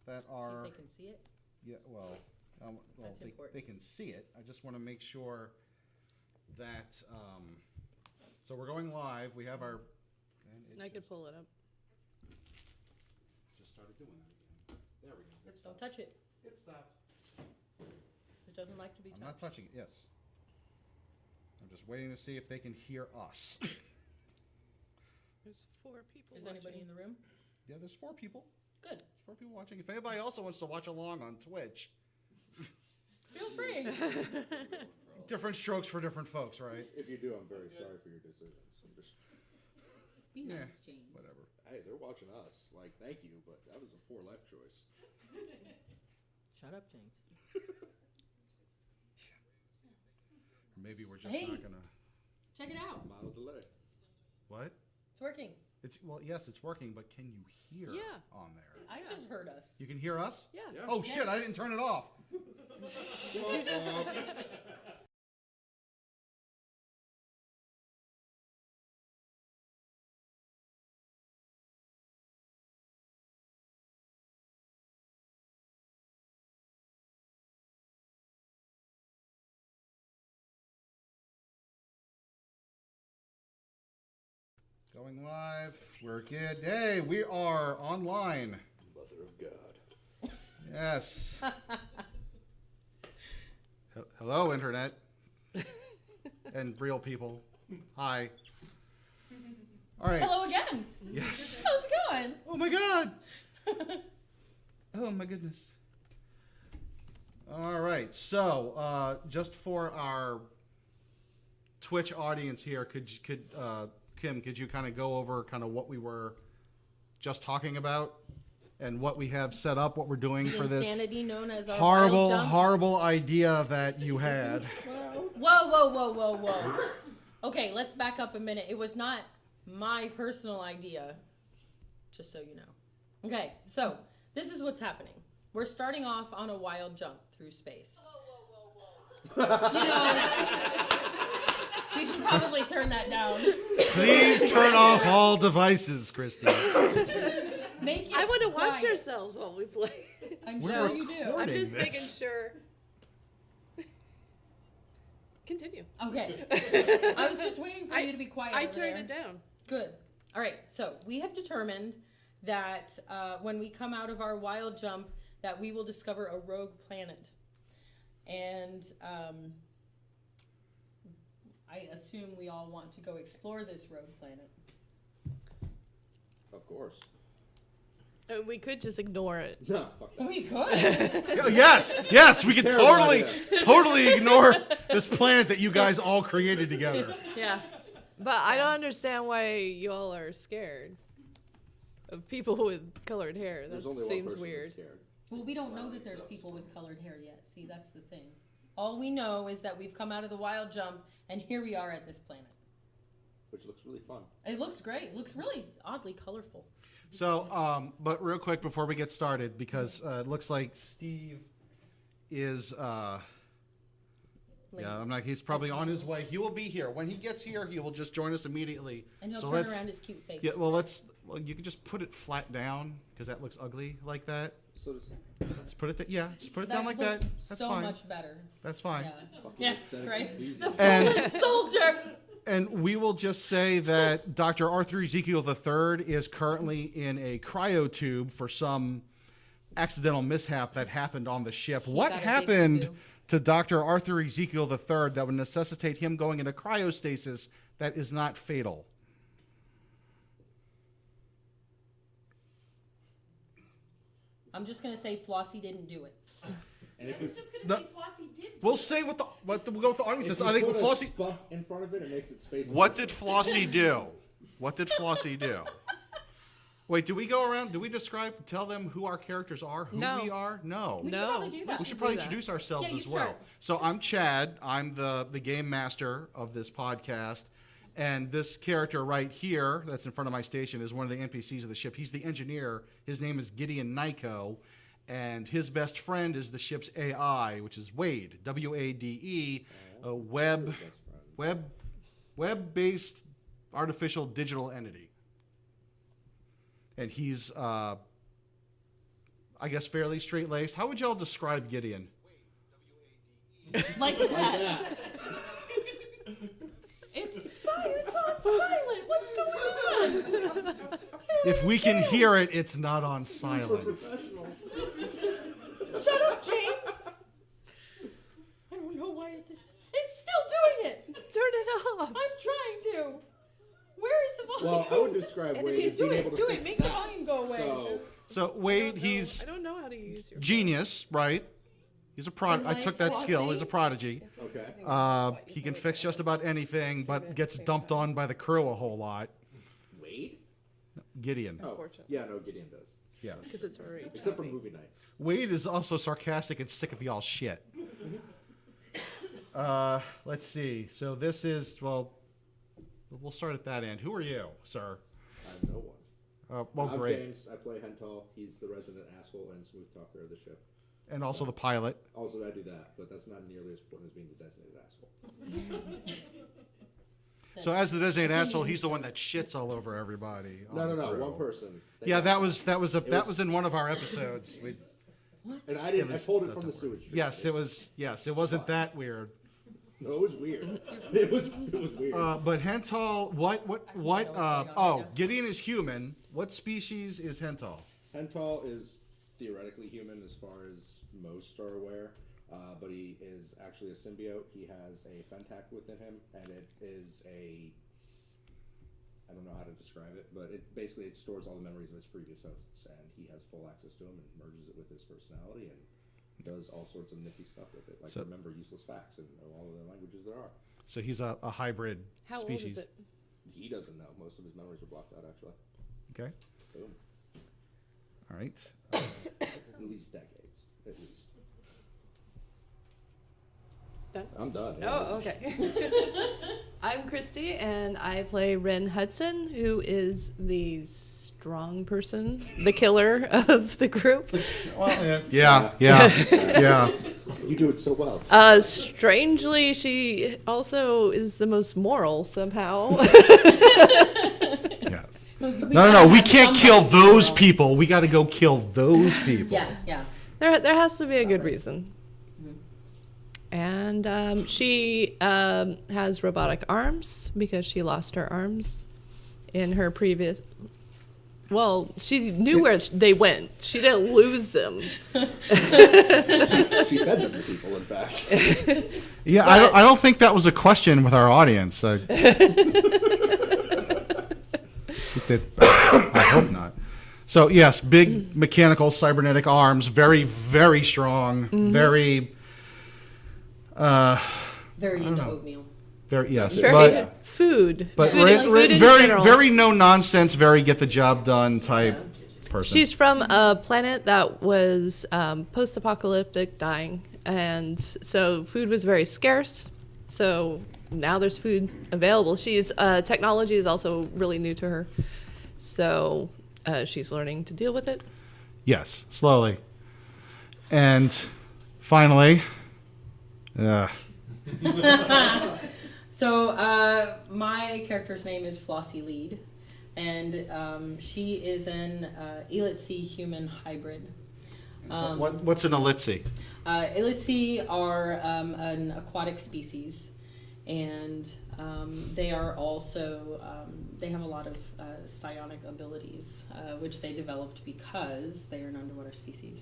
that are. See if they can see it. Yeah, well, they can see it. I just want to make sure that. So we're going live. We have our. I could pull it up. Just started doing that again. There we go. Don't touch it. It stopped. It doesn't like to be touched. I'm not touching it. Yes. I'm just waiting to see if they can hear us. There's 4 people. Is anybody in the room? Yeah, there's 4 people. Good. There's 4 people watching. If anybody also wants to watch along on Twitch, feel free. different strokes for different folks, right? If you do, I'm very sorry for your decisions. I'm just, Be nice, James. Whatever. hey, they're watching us. Like, thank you, but that was a poor life choice. Shut up, James. Maybe we're just Hey. not gonna. Check it out. Model delay. What? It's working. It's yes, it's working, but can you hear Yeah. on there? I just heard us. You can hear us? Yeah. Yeah. Oh shit! I didn't turn it off. Going live. We're good. Hey, we are online. Mother of God. Yes. Hello, Internet. And real people. Hi. All right. Hello again. Yes. How's it going? Oh my God. Oh my goodness. All right. So, just for our Twitch audience here, Kim, could you kind of go over kind of what we were just talking about and what we have set up, what we're doing for this insanity known as our wild jump? horrible idea that you had? Whoa. Okay, let's back up a minute. It was not my personal idea, just so you know. Okay, so this is what's happening. We're starting off on a wild jump through space. You know, we should probably turn that down. Please turn off all devices, Christy. Make it I want to watch quiet. yourselves while we play. I'm We're sure you do. I'm recording just making this. sure. Continue. Okay. I was just waiting for you to be quiet. I over turned there. it down. Good. All right. So we have determined that when we come out of our wild jump, that we will discover a rogue planet, and I assume we all want to go explore this rogue planet. Of course. We could just ignore it. No, fuck that. We could. Yes, we can Terrible totally ignore this planet that you guys all created together. Yeah. But I don't understand why y'all are scared of people with colored hair. That There's only one seems person weird. that's scared. Well, we don't know that there's people with colored hair yet. See, that's the thing. All we know is that we've come out of the wild jump, and here we are at this planet. Which looks really fun. It looks great. It looks really oddly colorful. So, but real quick before we get started, because it looks like Steve is, he's probably on his way. He will be here. When he gets here, he will just join us immediately. And he'll So turn let's- around his cute face. Yeah, you can just put it flat down, because that looks ugly like that. So does Just put it, just put it down like that. looks That's so fine. much better. That's fine. Yeah. fucking Yeah, aesthetic right. confusing. The And- foolish soldier. And we will just say that Dr. Arthur Ezekiel III is currently in a cryotube for some accidental mishap that happened on the ship. What got a big happened to-do. to Dr. Arthur Ezekiel III that would necessitate him going into cryostasis that is not fatal? I'm just gonna say Flossie didn't do it. And if I you, was just gonna The- say Flossie did. We'll say we'll go with the audience if says. you I think put a Flossie. spot in front of it, it makes it space. What did Flossie do? What did Flossie do? Wait, do we go around? Do we tell them who our characters are, who No. we are? No. We should No. probably do that. We should probably do that. introduce ourselves Yeah, you as well. start. So I'm Chad. I'm the game master of this podcast. And this character right here that's in front of my station is one of the NPCs of the ship. He's the engineer. His name is Gideon Nyko. And his best friend is the ship's AI, which is Wade, W-A-D-E, a web-based artificial digital entity. And he's, I I guess fairly straight laced. How would y'all describe Gideon? Like that. It's on silent. What's going on? If we can hear it, it's not on silent. Shut up, James. I don't know why it did. It's still doing it. Turn it off. I'm trying to. Where is the volume? Well, I would describe And Wade if you as being able to do it, fix make that. the volume go away. So Wade, he's I don't know how to use your genius, right? He's a And I like took that skill. He's a Flossie? prodigy. Okay. He can fix just about anything, but gets dumped on by the crew a whole lot. Wade? Gideon. Oh, Unfortunately. yeah, no, Gideon does. Yes. because it's already Except for choppy. movie nights. Wade is also sarcastic and sick of y'all shit. Let's see. So this is, well, we'll start at that end. Who are you, sir? I'm no one. Well, I'm great. James. I play Hental. He's the resident asshole and smooth talker of the ship. And also the pilot. Also, I do that, but that's not nearly as important as being the designated asshole. So as the designated asshole, he's the one that shits all over everybody. on No, the no, crew. one person. Yeah, that was in one of our episodes. And I didn't. was- I pulled it from the sewage stream. Yes, it was. Yes, it wasn't that weird. No, it was weird. It was weird. But Hental, what? Oh, Gideon is human. What species is Hental? Hental is theoretically human as far as most are aware, but he is actually a symbiote. He has a fentac within him, and it is a... I don't know how to describe it, but it stores all the memories of his previous hosts, and he has full access to them and merges it with his personality and does all sorts of nifty stuff with it, like So- remember useless facts and know all of the languages there are. So he's a hybrid How species. old is it? He doesn't know. Most of his memories are blocked out, actually. Okay. Boom. All right. At least decades. At least. Done? I'm done. yeah. Oh, okay. I'm Christy, and I play Ren Hudson, who is the strong person, the killer of the group. Well, yeah. You do it so well. Strangely, she also is the most moral somehow. Yes. No. We can't kill those people. We got to go kill those people. Yeah. There has to be a good reason. And she has robotic arms because she lost her arms in her previous... Well, she knew where they went. She didn't lose them. She fed them to people, in fact. Yeah, But- I don't think that was a question with our audience. I hope not. So, yes, big mechanical cybernetic arms, very, very strong, very... Very into oatmeal. yes, Very food. but food, food in very, general. very no nonsense, very get the job done type person. She's from a planet that was post-apocalyptic, dying, and so food was very scarce. So now there's food available. She's technology is also really new to her, so she's learning to deal with it. Yes, slowly. And finally, So my character's name is Flossie Lead, and she is an Elitzi human hybrid. so what's an Elitzi? Elitzi are an aquatic species, and they are also they have a lot of psionic abilities, which they developed because they are an underwater species.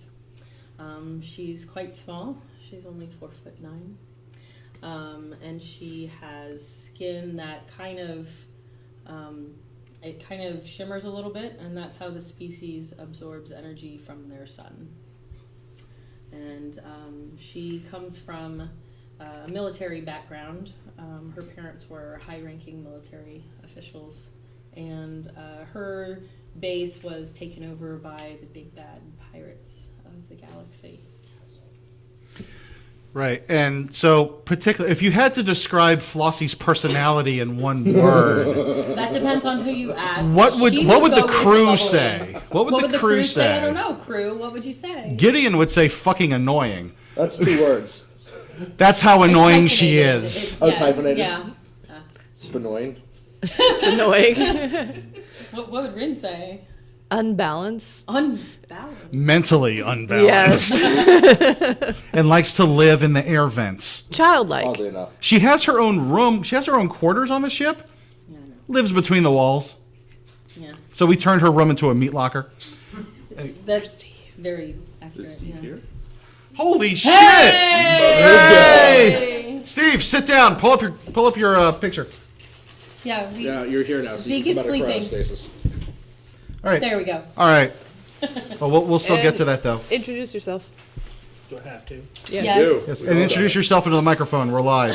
She's quite small. She's only 4'9", and she has skin that kind of shimmers a little bit, and that's how the species absorbs energy from their sun. And she comes from a military background. Her parents were high-ranking military officials, and her base was taken over by the big bad pirates of the galaxy. Right, and so particularly, if you had to describe Flossie's personality in one word, That depends on who you ask. what would She the go with crew bubbly. say? What would the crew say? I don't know, crew. What would you say? Gideon would say "fucking annoying." That's 2 words. That's how annoying It's she hyphenated. is. It's- Oh, it's hyphenated? Yeah. Spinoin. Annoying. What would Rin say? Unbalanced. Unbalanced. mentally unbalanced, Yes. and likes to live in the air vents. Childlike. Oddly enough. She has her own room. She has her own quarters on the ship. Yeah, I know. Lives between the walls. Yeah. So we turned her room into a meat locker. That's very accurate. Is Steve Yeah. here? Holy shit! Hey! Steve, sit down. Pull up your picture. Yeah, Yeah, you're here now. So Zeke you can is come out of sleeping. cryostasis. All right. There we go. All right. Well, we'll still get to that though. Introduce yourself. Do I have to? Yes. Yes. You. Yes, We and know introduce that. yourself into the microphone. We're live.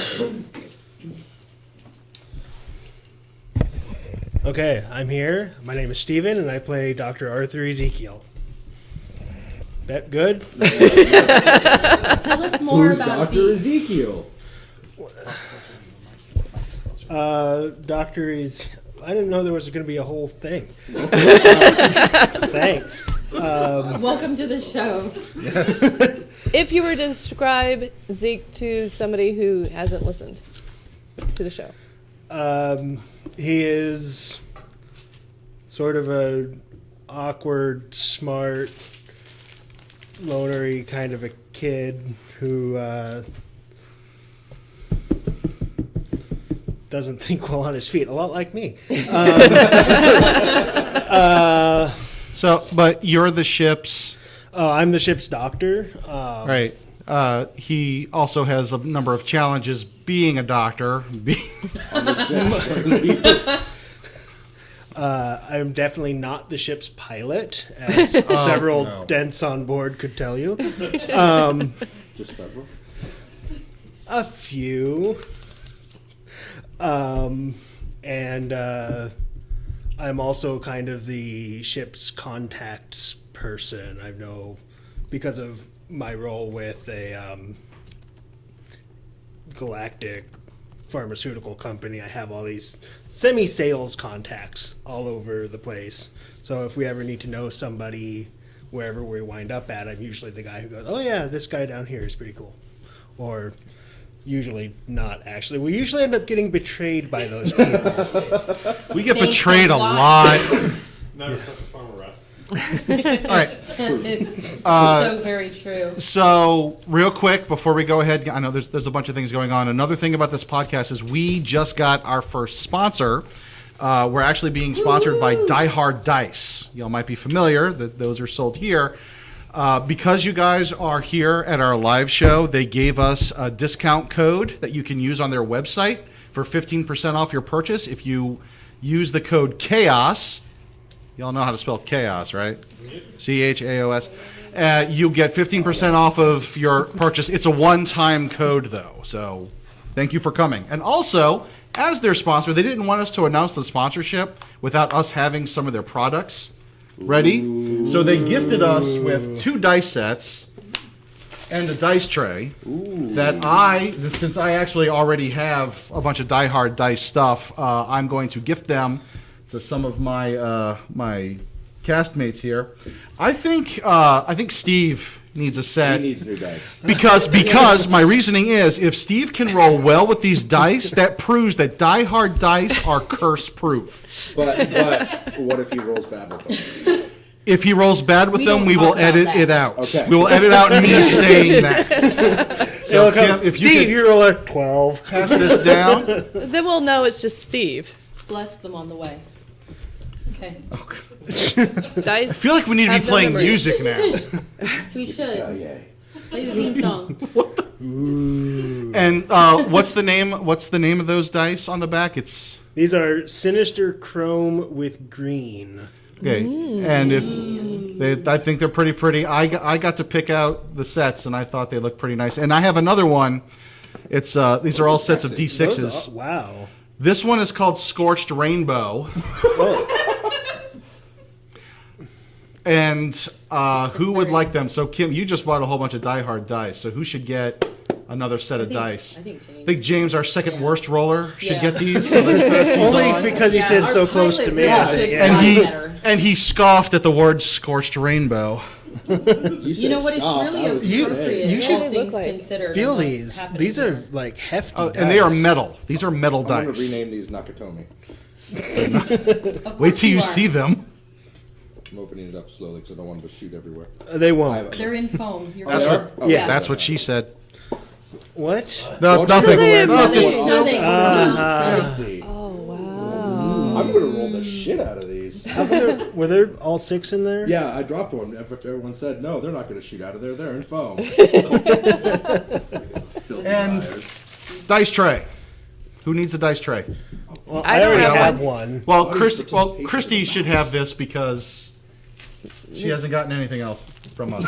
Okay, I'm here. My name is Steven, and I play Dr. Arthur Ezekiel. That good? Tell us more Who's about Dr. Zeke. Ezekiel? Doctor is. I didn't know there was going to be a whole thing. Thanks. Welcome to the show. If you were to describe Zeke to somebody who hasn't listened to the show. He is sort of a awkward, smart, lonery kind of a kid who doesn't think well on his feet, a lot like me. So, but you're the ship's I'm the ship's doctor. right. He also has a number of challenges being a doctor. On the ship. I'm definitely not the ship's pilot, as several no. dents on board could tell you. Just several. A few. And I'm also kind of the ship's contacts person. I know because of my role with a galactic pharmaceutical company, I have all these semi-sales contacts all over the place. So if we ever need to know somebody wherever we wind up at, I'm usually the guy who goes, oh yeah, this guy down here is pretty cool. Or usually not, actually. We usually end up getting betrayed by those people. We get Thanks betrayed a a lot. lot. Not a farmer rat. All right. It's so very true. So, real quick before we go ahead, I know there's a bunch of things going on. Another thing about this podcast is we just got our first sponsor. We're actually being sponsored by Die Hard Dice. Y'all might be familiar that those are sold here. Because you guys are here at our live show, they gave us a discount code that you can use on their website for 15% off your purchase. If you use the code CHAOS, y'all know how to spell chaos, right? CHAOS. You get 15% off of your purchase. It's a one-time code, though. So thank you for coming. And also, as their sponsor, they didn't want us to announce the sponsorship without us having some of their products ready. So they gifted us with 2 dice sets and a dice tray that since I actually already have a bunch of Die Hard dice stuff, I'm going to gift them to some of my my castmates here. I think Steve needs a set. He needs new dice. Because my reasoning is if Steve can roll well with these dice, that proves that Die Hard dice are curse proof. But what if he rolls bad with them? If he rolls bad with We them, don't we talk will about edit that. it out. Okay. We will edit out me saying that. So Kim, Kim, if Steve, you could you roll a 12. pass this down. Then we'll know it's just Steve. Bless them on the way. Okay. Dice. I feel like we need to be have no playing memory. music now. We should. Oh, yeah. Play the theme song. And what's the name of those dice on the back? It's These are Sinister Chrome with green. okay. And I think they're pretty. I got to pick out the sets, and I thought they looked pretty nice. And I have another one. It's these are all sets of D6s. Those are- wow. This one is called Scorched Rainbow. Oh, And who would like them? So Kim, you just bought a whole bunch of Die Hard dice. So who should get another set of dice? I think James. I think James, our second Yeah. worst roller, should Yeah. get these. So let's pass these only on. because he Yeah, said our so close pilot to me. really I should said, have And gotten he better. and he scoffed at the word Scorched Rainbow. You know what? It's really appropriate. you should all look things like- considered. Feel and what's these. happening These are here. like hefty. And they are dice. metal. These are metal I'm going to dice. rename these Nakatomi. Of Wait course till you are. see them. I'm opening it up slowly because I don't want them to shoot everywhere. They won't. They're in foam. You're That's right. what, Oh, Yeah. that's what she said. What? No, Watch nothing. it. Oh, just, Nothing. Fancy. Oh wow. I'm gonna roll the shit out of these. Were there all 6 in there? Yeah, I dropped one. But everyone said no, they're not gonna shoot out of there. They're in foam. And dice tray. Who needs a dice tray? Well, I I don't already have have one. one. Well, Oh, Christy. it's Well, participation Christy in should that. have this because she hasn't gotten anything else from us.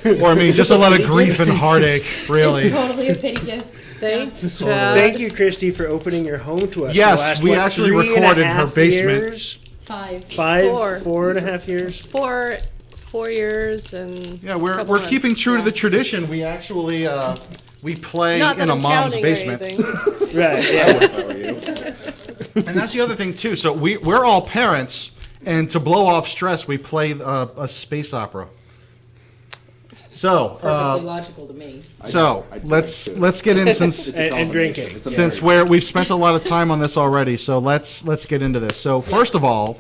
Or I mean, just a lot of grief and heartache, really. It's totally a pity gift. Thanks, Totally. Chad. Thank you, Christy, for opening your home to us. Yes, the last, we what, actually 3.5 recorded her basement. Years? 5. 4.5 years. 4 years and Yeah, we're couple months. keeping true to Yeah. the tradition. We actually we play Not that in a I'm mom's counting or basement. anything. Right. Yeah. If I were you. And that's the other thing too. So we're all parents, and to blow off stress, we play a space opera. So Perfectly logical to me. so I let's drink, too. get in since It's a And drinking. combination. It's a since marriage. we've spent a lot of time on this already. So let's get into this. So first of all,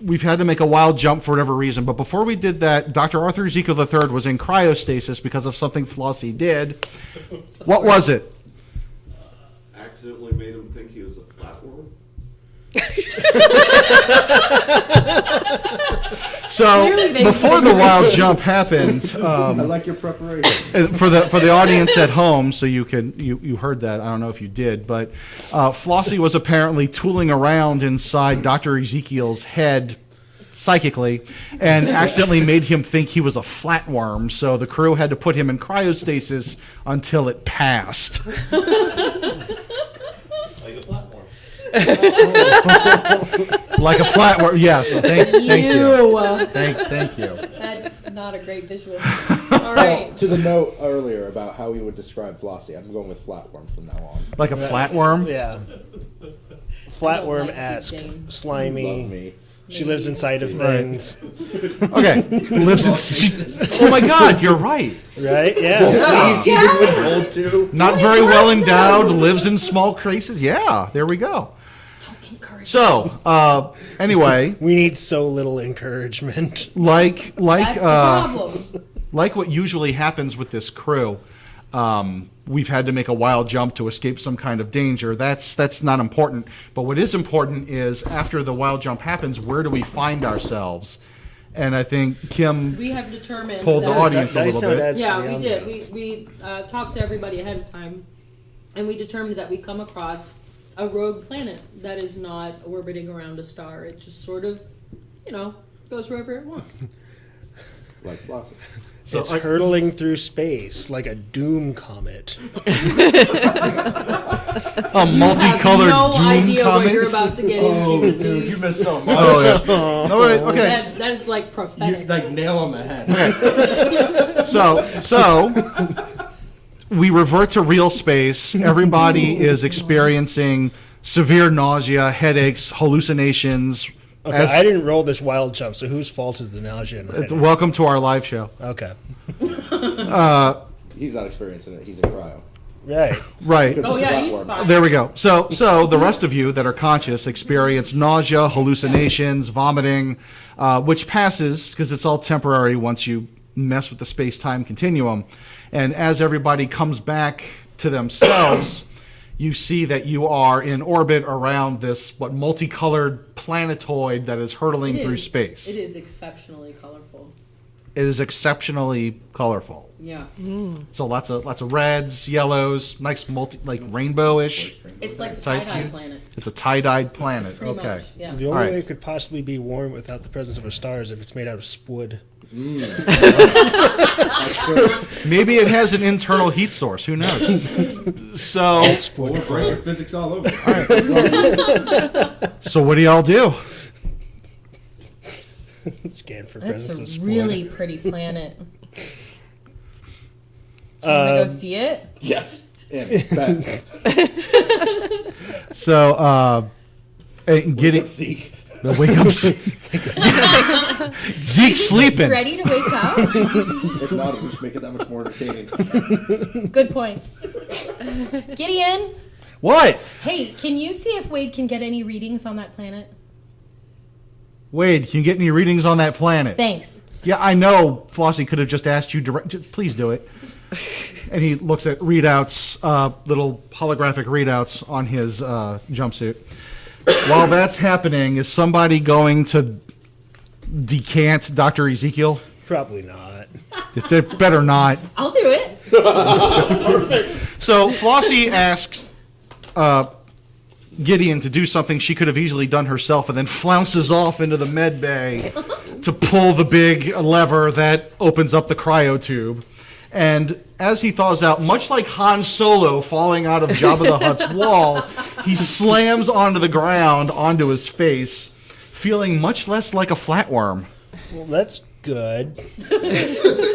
we've had to make a wild jump for whatever reason. But before we did that, Dr. Arthur Ezekiel III was in cryostasis because of something Flossie did. What was it? Accidentally made him think he was a flatworm. So Clearly they- before the wild jump happened, I like your preparation. for the audience at home, so you heard that. I don't know if you did, but Flossie was apparently tooling around inside Dr. Ezekiel's head psychically and accidentally made him think he was a flatworm. So the crew had to put him in cryostasis until it passed. Like a flatworm. Like a flatworm. Yes. Thank you. Thank you. That's not a great visual. All right. To the note earlier about how he would describe Flossie, I'm going with flatworm from now on. Like a flatworm. Yeah. like Flatworm-esque, James. Love slimy. me. She lives inside of Right. things. Okay. Lives in. Oh my God! You're right. Right? Yeah. Yeah. Even with gold too. Not very well endowed. Lives in small creases. Yeah. There we go. So, anyway, We need so little encouragement. like That's the problem. like what usually happens with this crew, we've had to make a wild jump to escape some kind of danger. That's not important. But what is important is after the wild jump happens, where do we find ourselves? And I think Kim We have determined pulled the that, audience a Dice little sound bit. adds to Yeah, the we did. ambiance. We talked to everybody ahead of time, and we determined that we come across a rogue planet that is not orbiting around a star. It just sort of, goes wherever it wants. Like Flossie. So It's I- hurtling through space like a doom comet. A multicolored no doom idea comet. what you're about to get into, Steve. missed so much. Oh yeah. No, wait, okay. That is like prophetic. nail on the head. So we revert to real space. Everybody is experiencing severe nausea, headaches, hallucinations. Okay, As- I didn't roll this wild jump, so whose fault is the nausea? And the headache? Welcome to our live show. Okay. He's not experiencing it. He's in cryo. Right. Right. Oh It's yeah, a he's flatworm. fine. There we go. So the rest of you that are conscious experience nausea, hallucinations, vomiting, which passes because it's all temporary once you mess with the space-time continuum. And as everybody comes back to themselves, you see that you are in orbit around this multicolored planetoid that is hurtling It through is- space. It is exceptionally colorful. It is exceptionally colorful. Yeah. So lots of reds, yellows, nice rainbowish. It's like the Type tie-dye you- planet. It's a tie-dyed planet. Pretty Okay. much. Yeah. The only Alright. way it could possibly be warm without the presence of a star is if it's made out of wood. Maybe it has an internal heat source. Who knows? So, We're breaking physics all over. so what do y'all do? Scan for presence of That's a wood. really pretty planet. Do you want to go see it? Yes. And bet. So, getting Zeke. wake up. Zeke's sleeping. Ready to wake up? If not, it'll just make it that much more entertaining. Good point. Gideon, What? hey, can you see if Wade can get any readings on that planet? Wade, can you get any readings on that planet? Thanks. Yeah, I know Flossie could have just asked you direct. Please do it. And he looks at readouts, little holographic readouts on his jumpsuit. While that's happening, is somebody going to decant Dr. Ezekiel? Probably not. They better not. I'll do it. So Flossie asks Gideon to do something she could have easily done herself, and then flounces off into the med bay to pull the big lever that opens up the cryo tube. And as he thaws out, much like Han Solo falling out of Jabba the Hutt's wall, he slams onto the ground, onto his face, feeling much less like a flatworm. Well, that's good.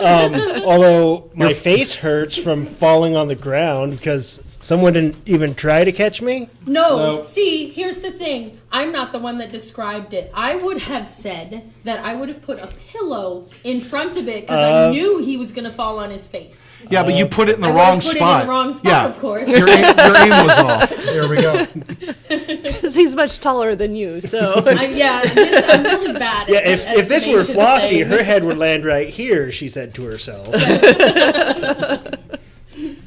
Although my face hurts from falling on the ground because someone didn't even try to catch me. No, see, here's the thing. I'm not the one that described it. I would have said that I would have put a pillow in front of it because I knew he was going to fall on his face. Yeah, but you put it in the I wrong would've put spot. it in the wrong spot, Yeah. of course. Your aim was off. There we go. Because he's much taller than you, so. I'm really bad. Yeah, at if this were estimation Flossie, thing. her head would land right here, she said to herself.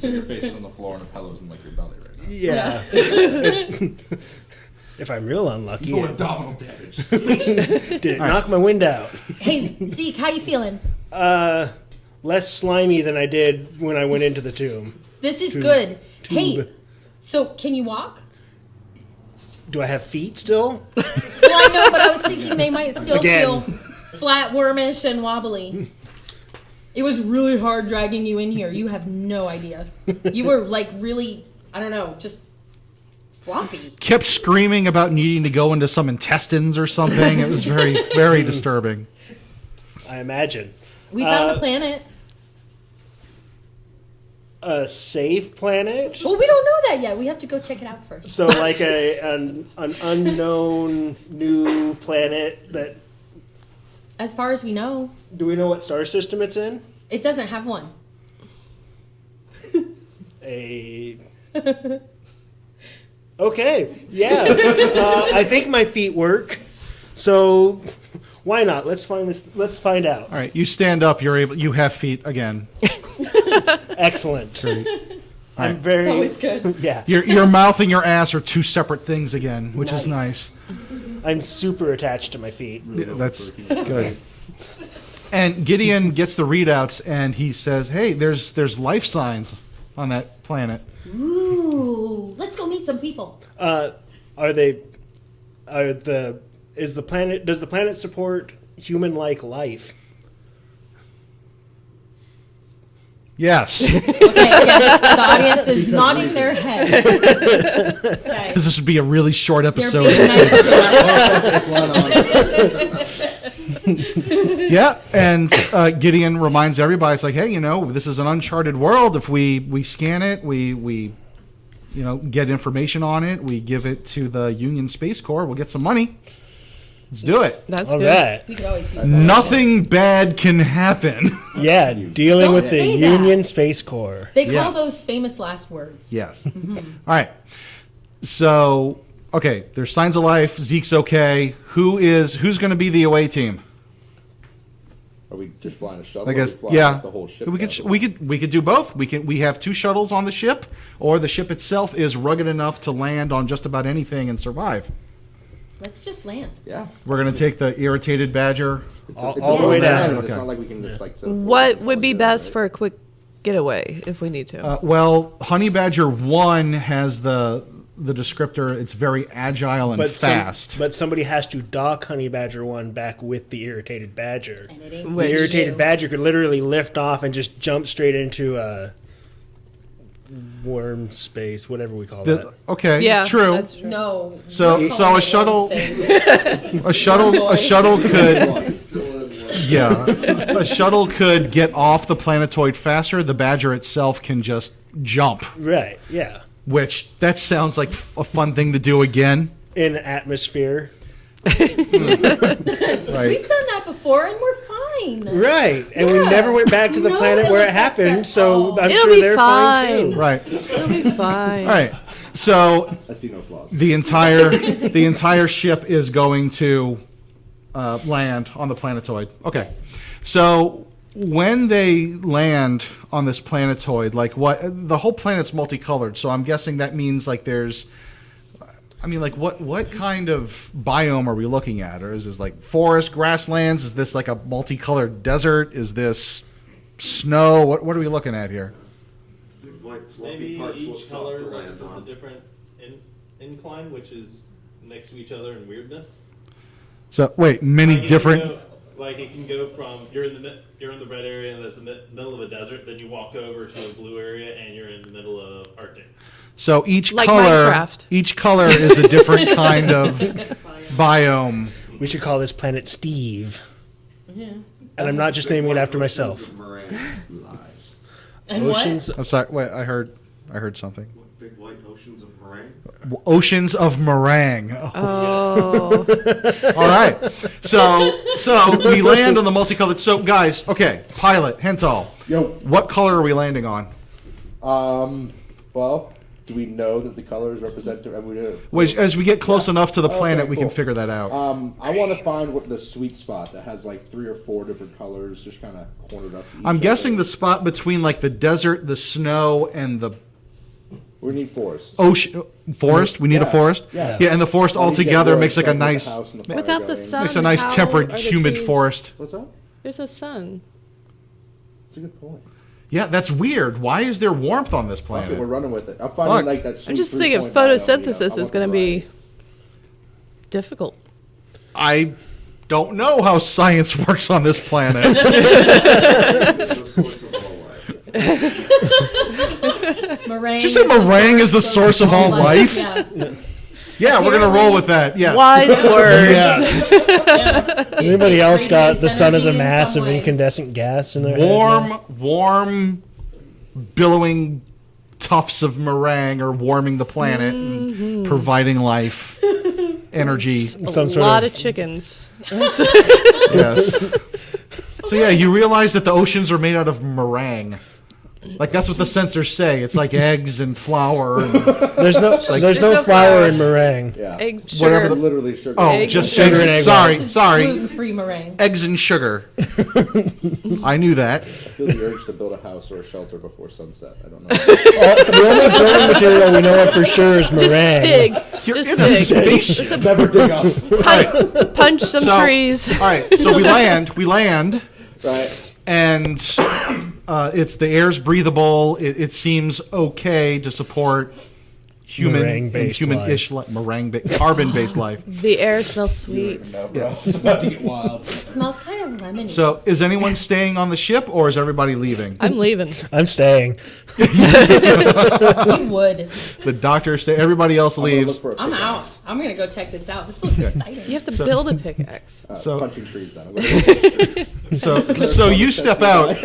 So your face is on the floor and a pillow's in like your belly right now. Yeah. If I'm real unlucky, Go abdominal damage. did it knock my wind out? Hey, Zeke, how you feeling? Less slimy than I did when I went into the tomb. This is good. Hey, Tube. so can you walk? Do I have feet still? Well, I know, but I was thinking they might still Again. feel flat, wormish, and wobbly. It was really hard dragging you in here. You have no idea. You were like really, I don't know, just floppy. Kept screaming about needing to go into some intestines or something. It was very, very disturbing. I imagine. We found a planet. A safe planet? Well, we don't know that yet. We have to go check it out first. So like an unknown new planet that, As far as we know, do we know what star system it's in? it doesn't have one. Okay, yeah. I think my feet work. So why not? Let's find out. All right, you stand up. You have feet again. Excellent. Great. I'm right. very It's always good. Yeah. Your mouth and your ass are two separate things again, which is nice. I'm super attached to my feet. Yeah, that's good. And Gideon gets the readouts, and he says, "Hey, there's life signs on that planet." Ooh, let's go meet some people. Does the planet support human-like life? Yes, Okay, yes, the audience is nodding their heads. Okay. because this would be a really short They're episode. being nice to us. Yeah, and Gideon reminds everybody, it's like, hey, this is an uncharted world. If we scan it, we get information on it, we give it to the Union Space Corps, we'll get some money. Let's do it. That's All good. right. We could always use that. Nothing bad can happen. Yeah, dealing Don't with the say that. Union Space Corps. They call Yes. those famous last words. Yes. All right. So, okay, there's signs of life. Zeke's okay. Who's going to be the away team? Are we just flying a shuttle? I or guess, are we flying yeah. the whole ship. We down could to we could do both. We have two shuttles on the ship, or the ship itself is rugged enough to land on just about anything and survive. Let's just land. Yeah. We're going to take the irritated badger. It's All a the long way ride, down. but It's Okay. not like we can just like. set up What one would be and best right? for a quick getaway if we need to? Well, Honey Badger 1 has the descriptor. It's very agile and fast. But somebody has to dock Honey Badger 1 back with the Irritated Badger. And it ain't The Which- Irritated you. Badger could literally lift off and just jump straight into worm space, whatever we call that. Okay, Yeah, true. that's true. No. So- we're so calling a it shuttle- space. A shuttle could Still in one. yeah, a shuttle could get off the planetoid faster. The Badger itself can just jump, Right, yeah. which that sounds like a fun thing to do again. In atmosphere. Right. We've done that before and we're fine. Right. And we Yeah. never went back to the No planet ill where it effects happened, at so all. I'm It'll sure be they're fine too. Right. It'll be fine. All right. So I see no flaws. the entire ship is going to land on the planetoid. Okay. So when they land on this planetoid, like the whole planet's multicolored. So I'm guessing that means like there's, I mean, like what kind of biome are we looking at? Or is this like forest, grasslands? Is this like a multicolored desert? Is this snow? What are we looking at here? Like Maybe parts each looks color off the like land it's a on. different incline, which is next to each other in weirdness. So wait, many Like, different. It can go from you're in the red area and that's the middle of a desert, then you walk over to a blue area and you're in the middle of Arctic. So each Like color, Minecraft. each color is a different kind of biome. We should call this planet Steve. Yeah. And I'm not just naming it after myself. Moraine lies. And Oceans. I'm sorry. Wait, I heard something. Big white oceans of moraine. Oceans of meringue. Oh. All right. So we land on the multicolored. So guys, okay. Pilot Hental. Yo. What color are we landing on? Well, do we know that the color is representative? I mean, As we get close enough to the planet, Okay, we can cool. figure that out. I want to find what the sweet spot that has like 3 or 4 different colors, just kind of cornered up. To each I'm guessing other. the spot between like the desert, the snow, and the We need forest. ocean. Forest. We need a Yeah. forest. Yeah. Yeah, and the forest I need to get altogether wood makes like so I a can get the nice house and the fire Without the going. sun. makes a nice how temperate, are the humid trees- forest. What's up? There's a sun. That's a good point. Yeah, that's weird. Why is there warmth on this Fuck it, we're planet? running with it. I'm finding Look, like that. Sweet I'm just thinking 3-point biome, photosynthesis I is want going to the be variety. difficult. I don't know how science works on this planet. It's the source of all life. Meringue. Did you say meringue is the source of all life? Yeah. Yeah, we're gonna roll with that. Yeah. Wise words. Yes. Yeah. Anybody It else got the radiates sun as a energy in mass some of way. incandescent gas in their head? Warm, billowing tufts of meringue are warming the planet and providing life, energy. Some A sort lot of of chickens. Yes. So yeah, you realize that the oceans are made out of meringue. Like that's what the sensors say. It's like eggs and flour. And, there's no no flour flour. in meringue. Yeah. Egg, Whatever sugar. Literally sugar. oh, Eggs just and sugar eggs. and egg Sorry, This is sorry. gluten-free meringue. Eggs and sugar. I knew that. I feel the urge to build a house or a shelter before sunset. I don't know. The only building material we know of for sure is Just meringue. dig. You're Just in a dig. spaceship. It's a Never dig up. punch some So- trees. All right, so we land, Right. and it's the air's breathable. It seems okay to support human and Meringue-based human-ish carbon-based life. The air smells sweet. Yes. It's about to get wild. It smells kind of lemony. So, is anyone staying on the ship, or is everybody leaving? I'm leaving. I'm staying. You would. The doctor stay. Everybody else I'm gonna leaves. look for a I'm pickaxe. out. I'm gonna go check this out. This looks exciting. You have to build a pickaxe. So- Punching trees then. I'm gonna punch trees. So you step out.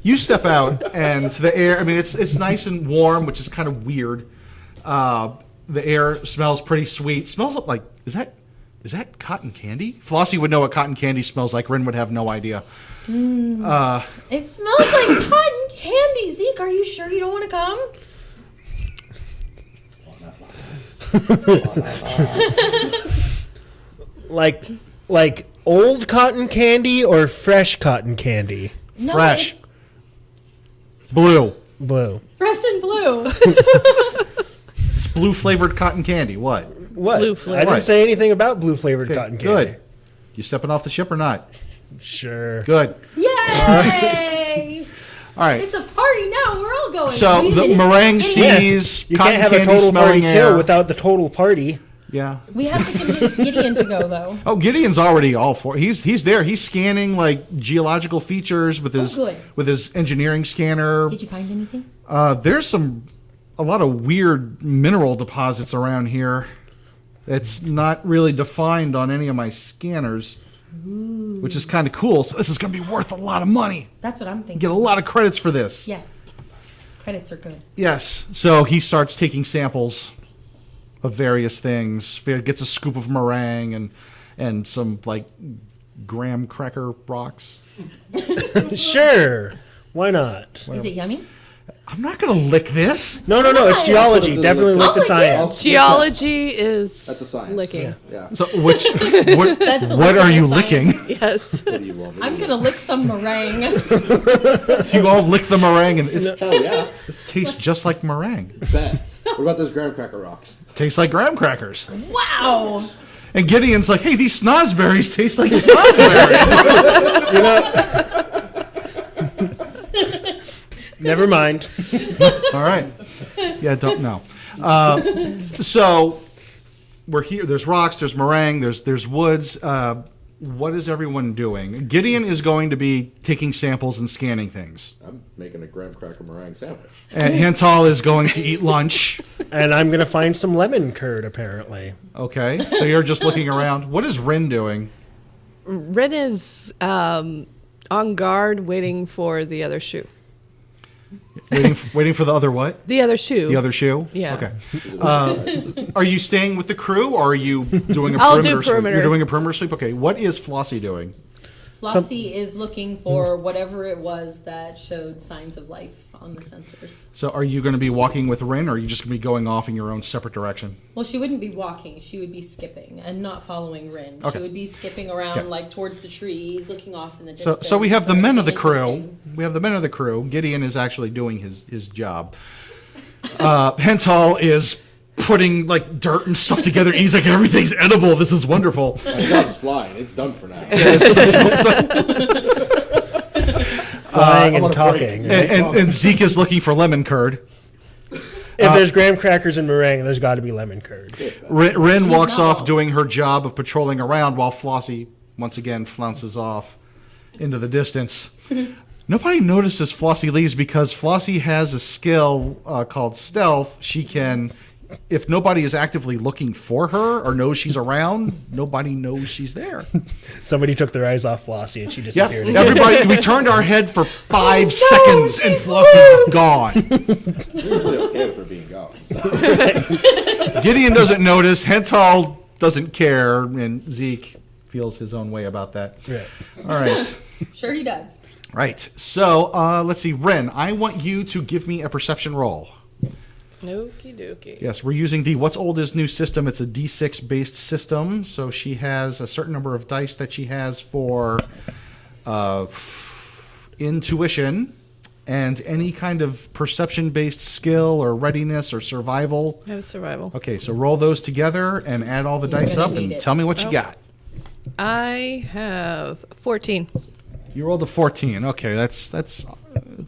You step out, and the air. I mean, it's nice and warm, which is kind of weird. The air smells pretty sweet. Smells like is that cotton candy? Flossie would know what cotton candy smells like. Rin would have no idea. It smells like cotton candy. Zeke, are you sure you don't want to come? Like old cotton candy or fresh cotton candy? No, Fresh, it's blue. Blue. fresh and blue. It's blue flavored cotton candy. What? What? Blue I flavor. didn't say anything about blue flavored Okay, cotton candy. good. You stepping off the ship or not? Sure. Good. Yay! All right. It's a party now. We're all going. So Wait a the minute. meringue Wait a minute. sees You cotton can't have a candy total party smelling kill air. without the total party. Yeah. We have to convince Gideon to go though. Oh, Gideon's already all for. He's there. He's scanning like geological features with his good. engineering scanner. Did you find anything? There's a lot of weird mineral deposits around here. It's not really defined on any of my scanners, which is kind of cool. So this is going to be worth a lot of money. That's what I'm thinking. Get a lot of credits for this. Yes. Credits are good. Yes. So he starts taking samples of various things. Gets a scoop of meringue and some like graham cracker rocks. Sure. Why not? Is it yummy? I'm not going to lick this. No, it's geology. Why? Definitely look the science. Geology is That's a science. licking. Yeah. So what That's a what are you science. licking? Yes. What do you want? I'm gonna lick some meringue. You all lick the meringue, and Hell yeah. it tastes just like meringue. Bet. What about those graham cracker rocks? Tastes like graham crackers. Wow. And Gideon's like, hey, these snozberries taste like snozberries. You know. Never mind. All right. Yeah, don't know. So we're here. There's rocks. There's meringue. There's woods. What is everyone doing? Gideon is going to be taking samples and scanning things. I'm making a graham cracker meringue sandwich. And Hantal is going to eat lunch. And I'm gonna find some lemon curd apparently. Okay. So you're just looking around. What is Rin doing? Ren is on guard, waiting for the other shoe. Waiting for the other what? The other shoe. The other shoe? Yeah. Okay. Are you staying with the crew, or are you doing a I'll perimeter do sweep? perimeter. You're doing a perimeter sweep? Okay. What is Flossie doing? Flossie is looking for whatever it was that showed signs of life on the sensors. So are you going to be walking with Rin, or are you just going to be going off in your own separate direction? Well, she wouldn't be walking. She would be skipping and not following Rin. Okay. She would be skipping around Okay. like towards the trees, looking off in the So, distance. so we have the for men of the anything crew. interesting. We have the men of the crew. Gideon is actually doing his job. Hental is putting like dirt and stuff together. He's like, everything's edible. This is wonderful. My job's flying. It's done for now. Flying I'm and gonna talking. And Zeke is looking for lemon curd. If there's graham crackers and meringue, there's got to be lemon curd. Rin walks No. off doing her job of patrolling around while Flossie once again flounces off into the distance. Nobody notices Flossie leaves because Flossie has a skill called stealth. She can, if nobody is actively looking for her or knows she's around, nobody knows she's there. Somebody took their eyes off Flossie and she Yeah, disappeared. again. everybody, we turned our head for 5 seconds and Flossie's gone. I'm usually okay with her being gone. So. Gideon doesn't notice, Hental doesn't care, and Zeke feels his own way about that. Yeah. All right. Sure he does. Right. So let's see. Ren, I want you to give me a perception roll. Okie dokie. Yes, we're using the What's Old is New system. It's a D6 based system. So she has a certain number of dice that she has for intuition and any kind of perception based skill or readiness or survival. I have survival. Okay, so roll those together and add all the You're dice gonna up need and it. tell me what you Oh. got. I have 14. You rolled a 14. Okay, that's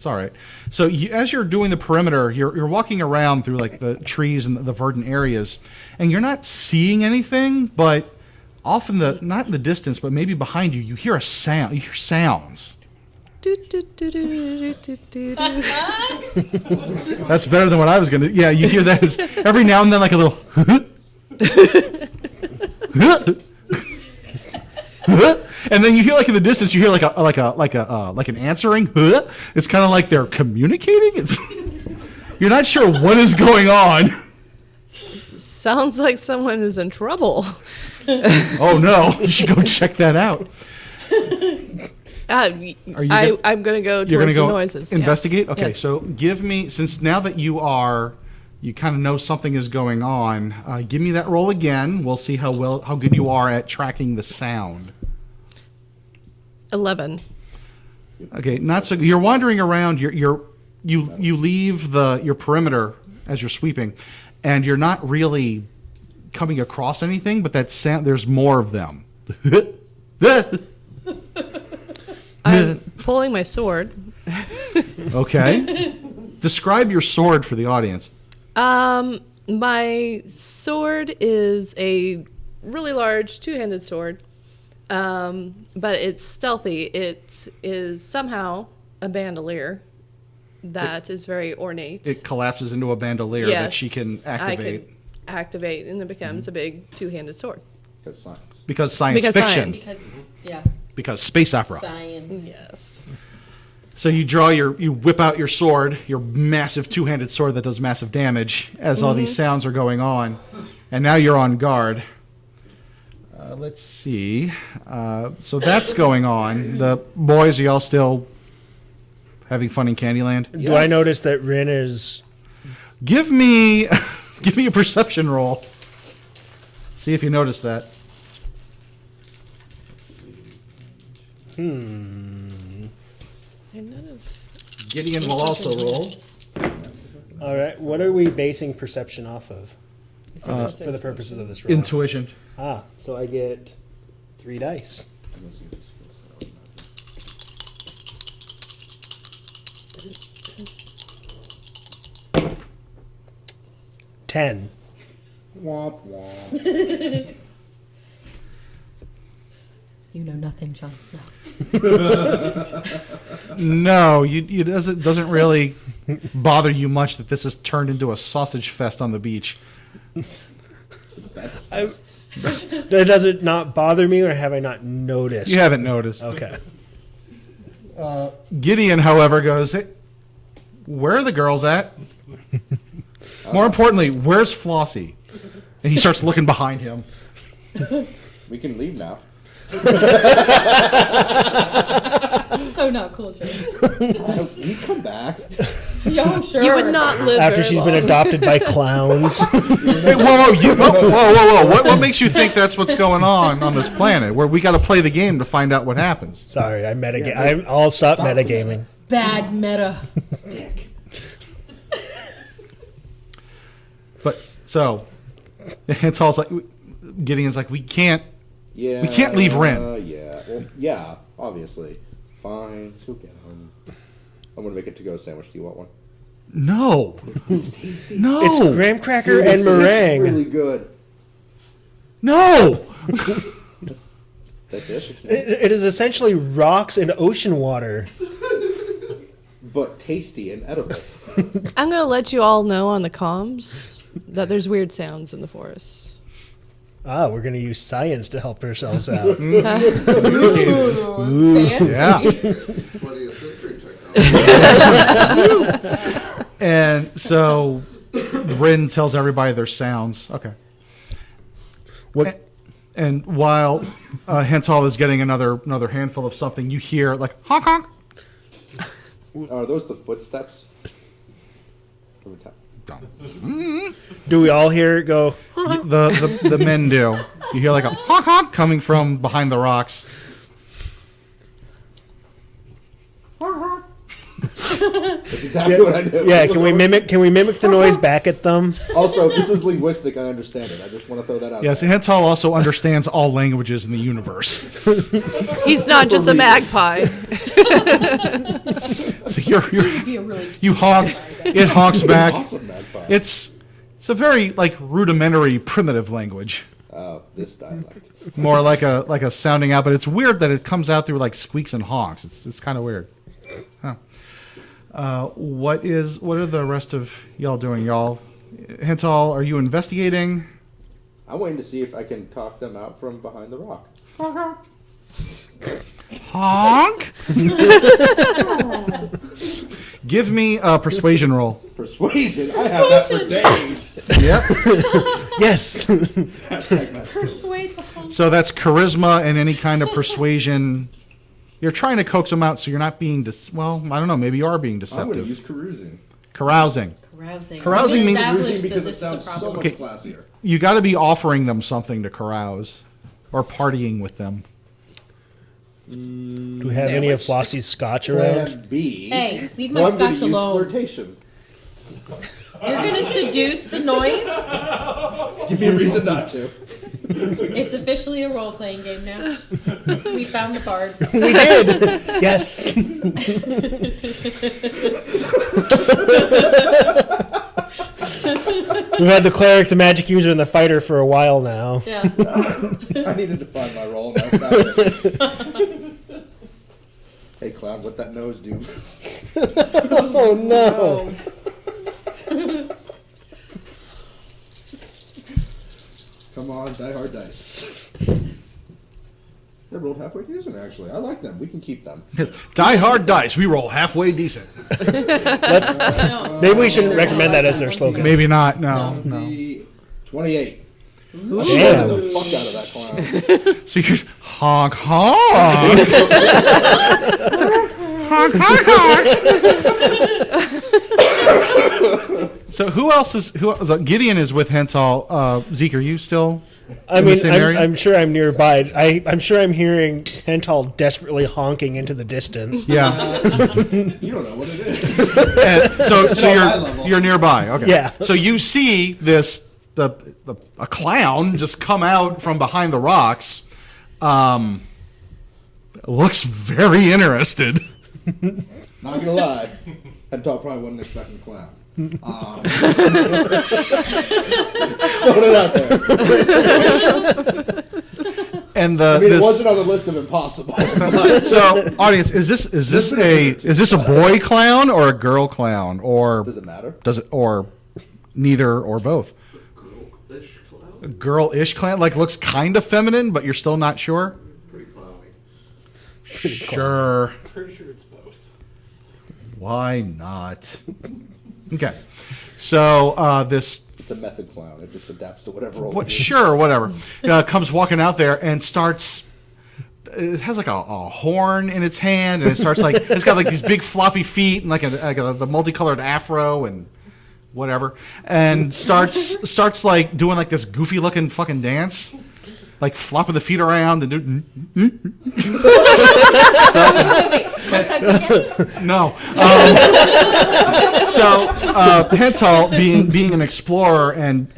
all right. So as you're doing the perimeter, you're walking around through like the trees and the verdant areas, and you're not seeing anything, but off in the not in the distance, but maybe behind you, you hear a sound. You hear sounds. Do, do, do, do, do, do, do. That's better than what I was gonna. Yeah, you hear that every now and then, like a little. And then you hear like in the distance, you hear like an answering. It's kind of like they're communicating. It's you're not sure what is going on. Sounds like someone is in trouble. Oh no, you should go check that out. I'm going to go You're gonna towards go the noises. investigate. Yes. Okay, Yes. so give me since now that you kind of know something is going on. Give me that roll again. We'll see how good you are at tracking the sound. 11. Okay, not so. You're wandering around. You leave your perimeter as you're sweeping, and you're not really coming across anything. But that sound, there's more of them. I'm pulling my sword. Okay, describe your sword for the audience. My sword is a really large two-handed sword. But it's stealthy. It is somehow a bandolier that is very ornate. It collapses into a bandolier that Yes, she can I activate can activate, and it becomes a big two-handed sword. That's science. because science Because fiction, science. Because, yeah, because space opera. science. Yes. So you whip out your sword, your massive two-handed sword that does massive damage as all these sounds are going on, and now you're on guard. Let's see. So that's going on. The boys, are y'all still having fun in Candyland? Do I notice that Rin is... Give me a perception roll. See if you notice that. I noticed. Gideon will also roll. All right, what are we basing perception off of for the purposes of this roll? Intuition. So I get 3 dice. 10. Womp womp. You know nothing, Jon Snow. No, it doesn't really bother you much that this has turned into a sausage fest on the beach. Does it not bother me, or have I not noticed? You haven't noticed. Okay. Gideon, however, goes, hey, where are the girls at? More importantly, where's Flossie? And he starts looking behind him. We can leave now. So not cool, Jay. We come back. Yeah, I'm sure. You would not live After very she's been long. adopted by clowns. Hey, whoa. What makes you think that's what's going on this planet? Where we got to play the game to find out what happens. Sorry, I I'll stop metagaming. Bad meta. But so, it's all like Gideon's like, we can't leave Ren. Yeah. Well, yeah. Obviously. Fine. Let's go get him. I'm gonna make a to-go sandwich. Do you want one? No. It's tasty. No. It's graham cracker and meringue. It's really good. No. That's it. It is essentially rocks and ocean water. But tasty and edible. I'm going to let you all know on the comms that there's weird sounds in the forest. We're going to use science to help ourselves out. Ooh, fancy. Yeah. 20th century technology. And so, Rin tells everybody their sounds. Okay. What? And while Hental is getting another handful of something, you hear like honk honk. Are those the footsteps? Do we all hear it go? The men do. You hear like a honk honk coming from behind the rocks. That's exactly what I do. Yeah, can we mimic the noise back at them? Also, this is linguistic. I understand it. I just want to throw that out. Yes, there. Hental also understands all languages in the universe. He's not just a magpie. So Be a really you honk, it honks back. Awesome magpie. It's a very like rudimentary primitive language. Oh, this dialect. More like a sounding out, but it's weird that it comes out through like squeaks and honks. It's kind of weird. Huh. What are the rest of y'all doing? Y'all, Hental, are you investigating? I'm waiting to see if I can talk them out from behind the rock. Honk. Give me a persuasion roll. Persuasion. I have that for days. Yep. Yes. persuade the whole. So that's charisma and any kind of persuasion. You're trying to coax them out, so you're not being well. I don't know. Maybe you are being I'm going to deceptive. use carousing. Carousing. Carousing. Carousing means- Established Carousing that because this it is a sounds so problem. much Okay. classier. You got to be offering them something to carouse, or partying with them. Do we have any of Flossie's scotch around? Plan B. Hey, leave my I'm gonna scotch use alone. flirtation. You're gonna seduce the noise. Give me a reason not to. It's officially a role-playing game now. We found the card. We did. Yes. We've had the cleric, the magic user, and the fighter for a while now. Yeah. I needed to find my role. And I found it. Hey, Cloud, what that nose do? Oh no. Come on, die hard dice. They rolled halfway decent, actually. I like them. We can keep them. Die hard dice. We roll halfway decent. Maybe we shouldn't recommend that as their slogan. Maybe not. No. 28. Damn. The fuck out of that clown. So you're honk honk. honk So who else is Gideon is with Hental. Zeke, are you still? I in the mean, same area? I'm sure I'm nearby. I'm sure I'm hearing Hental desperately honking into the distance. Yeah. You don't know what it is. And so eye level. you're nearby. Okay. Yeah. So you see a clown just come out from behind the rocks. Looks very interested. Not gonna lie, Hental probably wasn't expecting a clown. Throwing it out there. And It wasn't on the list of impossible. So, audience, is this a boy clown or a girl clown, or Does it matter? or neither or both? Girl-ish clown. A girl-ish clown, like looks kind of feminine, but you're still not sure. Pretty clowny. Sure. Pretty sure it's both. Why not? Okay. So this. It's a method clown. It just adapts to whatever role. Sure, whatever. Comes walking out there and starts. It has like a horn in its hand, and it starts like it's got like these big floppy feet and like the multicolored afro and whatever, and starts like doing like this goofy looking fucking dance, like flopping the feet around and do. Wait. What's that again? No. So Hental, being an explorer and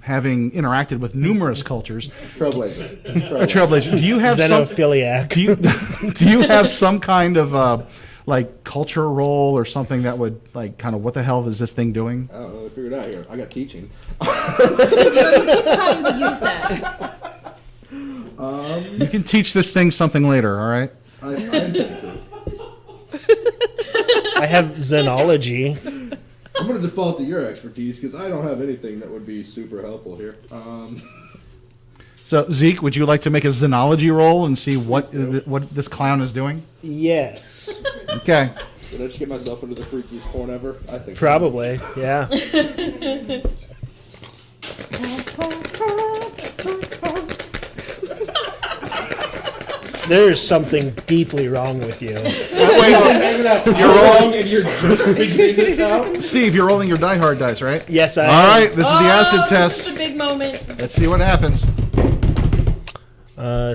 having interacted with numerous cultures, Trailblazer. a trailblazer. Do you have Xenophiliac. do you have some kind of like culture role or something that would like kind of what the hell is this thing doing? I don't know. I figured it out here. I got teaching. You're trying to use that. You can teach this thing something later. All right. I intend to. I have xenology. I'm going to default to your expertise because I don't have anything that would be super helpful here. So Zeke, would you like to make a xenology roll and see what this clown is doing? Yes. Okay. Did I just get myself into the freakiest porn ever? I think so. Probably. Yeah. There's something deeply wrong with you. You're rolling. And you're just figuring this out? Steve, you're rolling your Die Hard dice, right? Yes, I All am. right. This is the acid This test. is the big moment. Let's see what happens.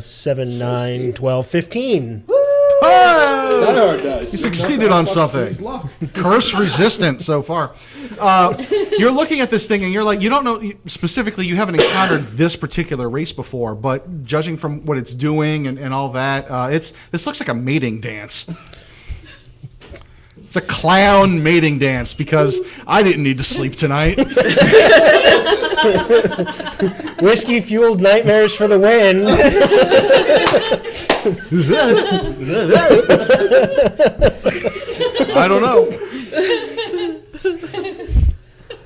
7, 9, 12, 15. Die Hard dice. You succeeded on something. Curse resistant so far. You're looking at this thing and you're like, you don't know specifically. You haven't encountered this particular race before, but judging from what it's doing and all that, this looks like a mating dance. It's a clown mating dance because I didn't need to sleep tonight. Whiskey fueled nightmares for the win. I don't know.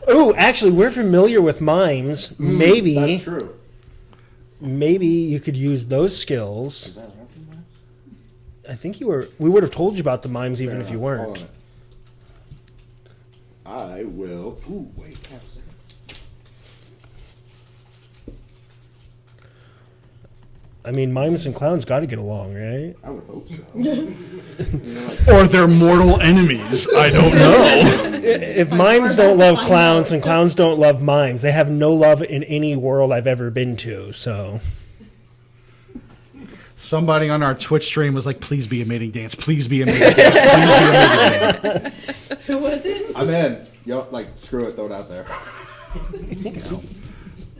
Oh, actually, we're familiar with mimes. Maybe, That's true. maybe you could use those skills. I think you were. We would have told you about the mimes even if you Hold weren't. on. I will. Ooh, wait. Have a second. I mean, mimes and clowns got to get along, right? I would hope so. Or they're mortal enemies. I don't know. If mimes don't love clowns and clowns don't love mimes, they have no love in any world I've ever been to. So, Somebody on our Twitch stream was like, please be a mating dance. Please be a mating dance. Please be a mating dance. Who was it? I'm in. Yo, like, screw it. Throw it out there.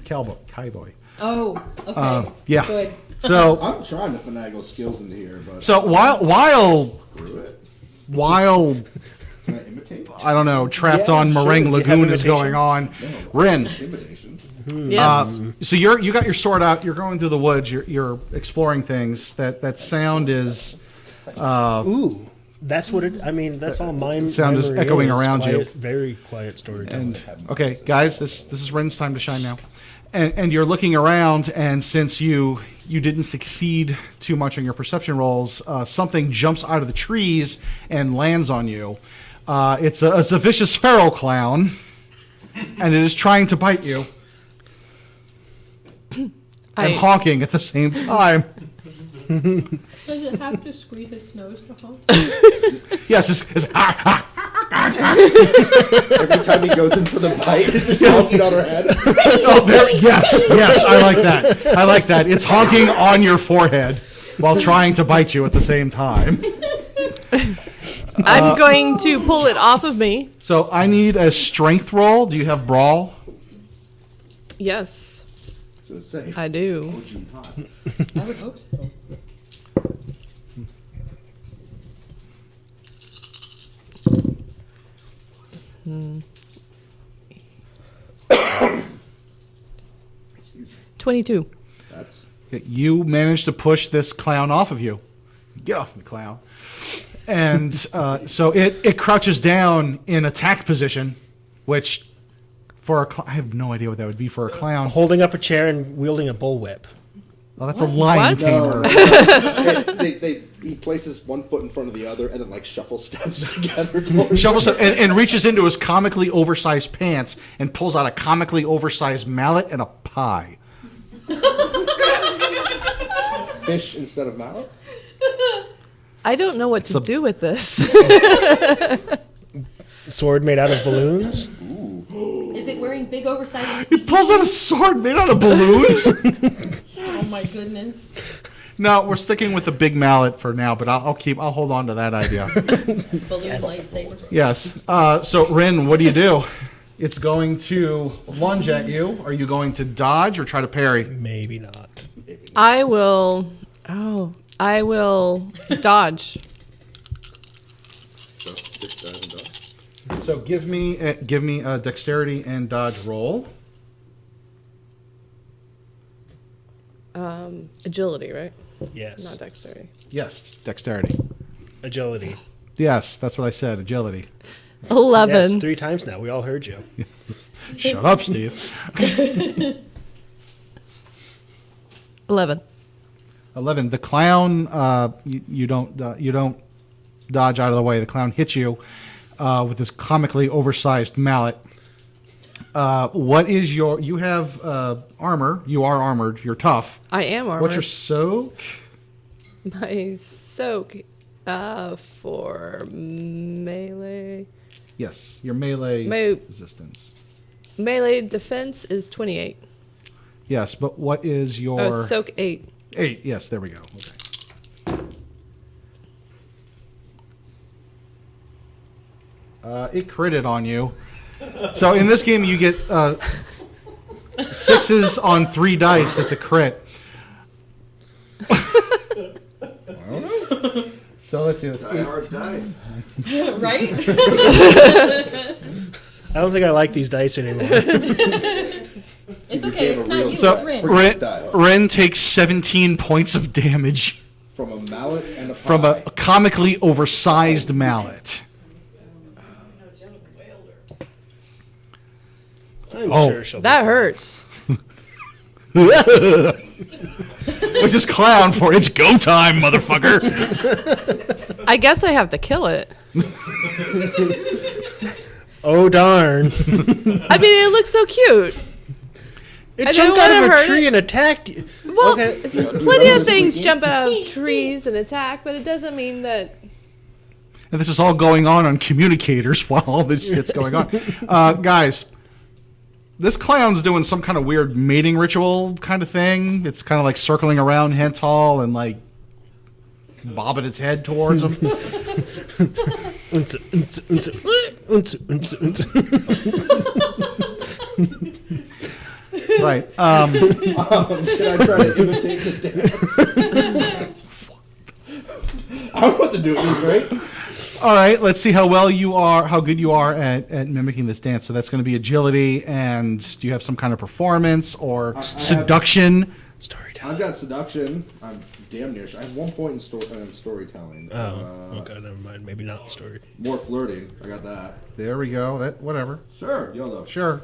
Cowboy. Oh, okay. Yeah. Good. So I'm trying to finagle skills into here, but while screw it. Can I imitate? I don't know, trapped Yeah, on sure. Meringue Do you have Lagoon is imitation? going on, No. Rin. Intimidation. Yes. So you got your sword out. You're going through the woods. You're exploring things. That sound is. ooh, that's what it. I mean, that's all mime. Sound is memory echoing around you. Quiet, very quiet storytelling. And okay, guys, this is Rin's time to shine now. And you're looking around, and since you didn't succeed too much on your perception rolls, something jumps out of the trees and lands on you. It's a vicious feral clown, and it is trying to bite you and honking at the same time. Does it have to squeeze its nose to honk? Yes, it's Every time he goes in for the bite, it's just honking on her head. Oh, yes, I like that. I like that. It's honking on your forehead while trying to bite you at the same time. I'm going to pull it off of me. So I need a strength roll. Do you have brawl? Yes, So say, I do. would you not? I would hope so. Hmm. Excuse me. 22. That's You managed to push this clown off of you. Get off me, clown. And so it crouches down in attack position, which for I have no idea what that would be for a clown. Holding up a chair and wielding a bullwhip. Oh, that's a lion What? tamer. he places one foot in front of the other and then like shuffle steps together. Shovels up and reaches into his comically oversized pants and pulls out a comically oversized mallet and a pie. Fish instead of mallet. I don't know what to a- do with this. Sword made out of balloons. Is it wearing big oversized He pulls out a sword made out of balloons. Oh my goodness. No, we're sticking with the big mallet for now, but I'll hold on to that idea. Balloon lightsaber. Yes. So Rin, what do? It's going to lunge at you. Are you going to dodge or try to parry? Maybe not. I will. Oh, I will dodge. So, 6,000 dollars. So give me a dexterity and dodge roll. Agility, right? Yes. Not dexterity. Yes, dexterity. Agility. Yes, that's what I said. Agility. 11. Yes, 3 times now. We all heard you. Shut up, Steve. 11. 11. The clown. You don't dodge out of the way. The clown hits you with this comically oversized mallet. What is your? You have armor. You are armored. You're tough. I am armored. What's your soak? My soak for melee. Yes, your melee My- resistance. Melee defense is 28. Yes, but what is your Oh, soak 8. 8? Yes, there we go. Okay. It critted on you. So in this game, you get 6s on 3 dice. It's a crit. So let's see. Die hard dice. Right? I don't think I like these dice anymore. It's okay. It's not you. So It's Rin. Ren takes 17 points of damage From a mallet and a pie. from a comically oversized mallet. I'm Oh. sure she'll be That fine. hurts. Which is clown for it's go time, motherfucker. I guess I have to kill it. Oh, darn. I mean, it looks so cute. It I jumped don't out wanna of a hurt tree it. and attacked you. Well, Okay. plenty of things jump out of trees and attack, but it doesn't mean that. And this is all going on communicators while all this shit's going on. Guys, this clown's doing some kind of weird mating ritual kind of thing. It's kind of like circling around Hental and like bobbing its head towards him. Unsa, unsa, unsa, unsa, unsa, unsa. Right. Can I try to imitate the dance? I don't know what to do with this, right? All right. Let's see how good you are at mimicking this dance. So that's going to be agility. And do you have some kind of performance or I seduction? I've got seduction. I'm damn near. I have 1 point in storytelling. Oh, okay, never mind. Maybe not the story. More flirting. I got that. There we go. Whatever. Sure, YOLO. Sure.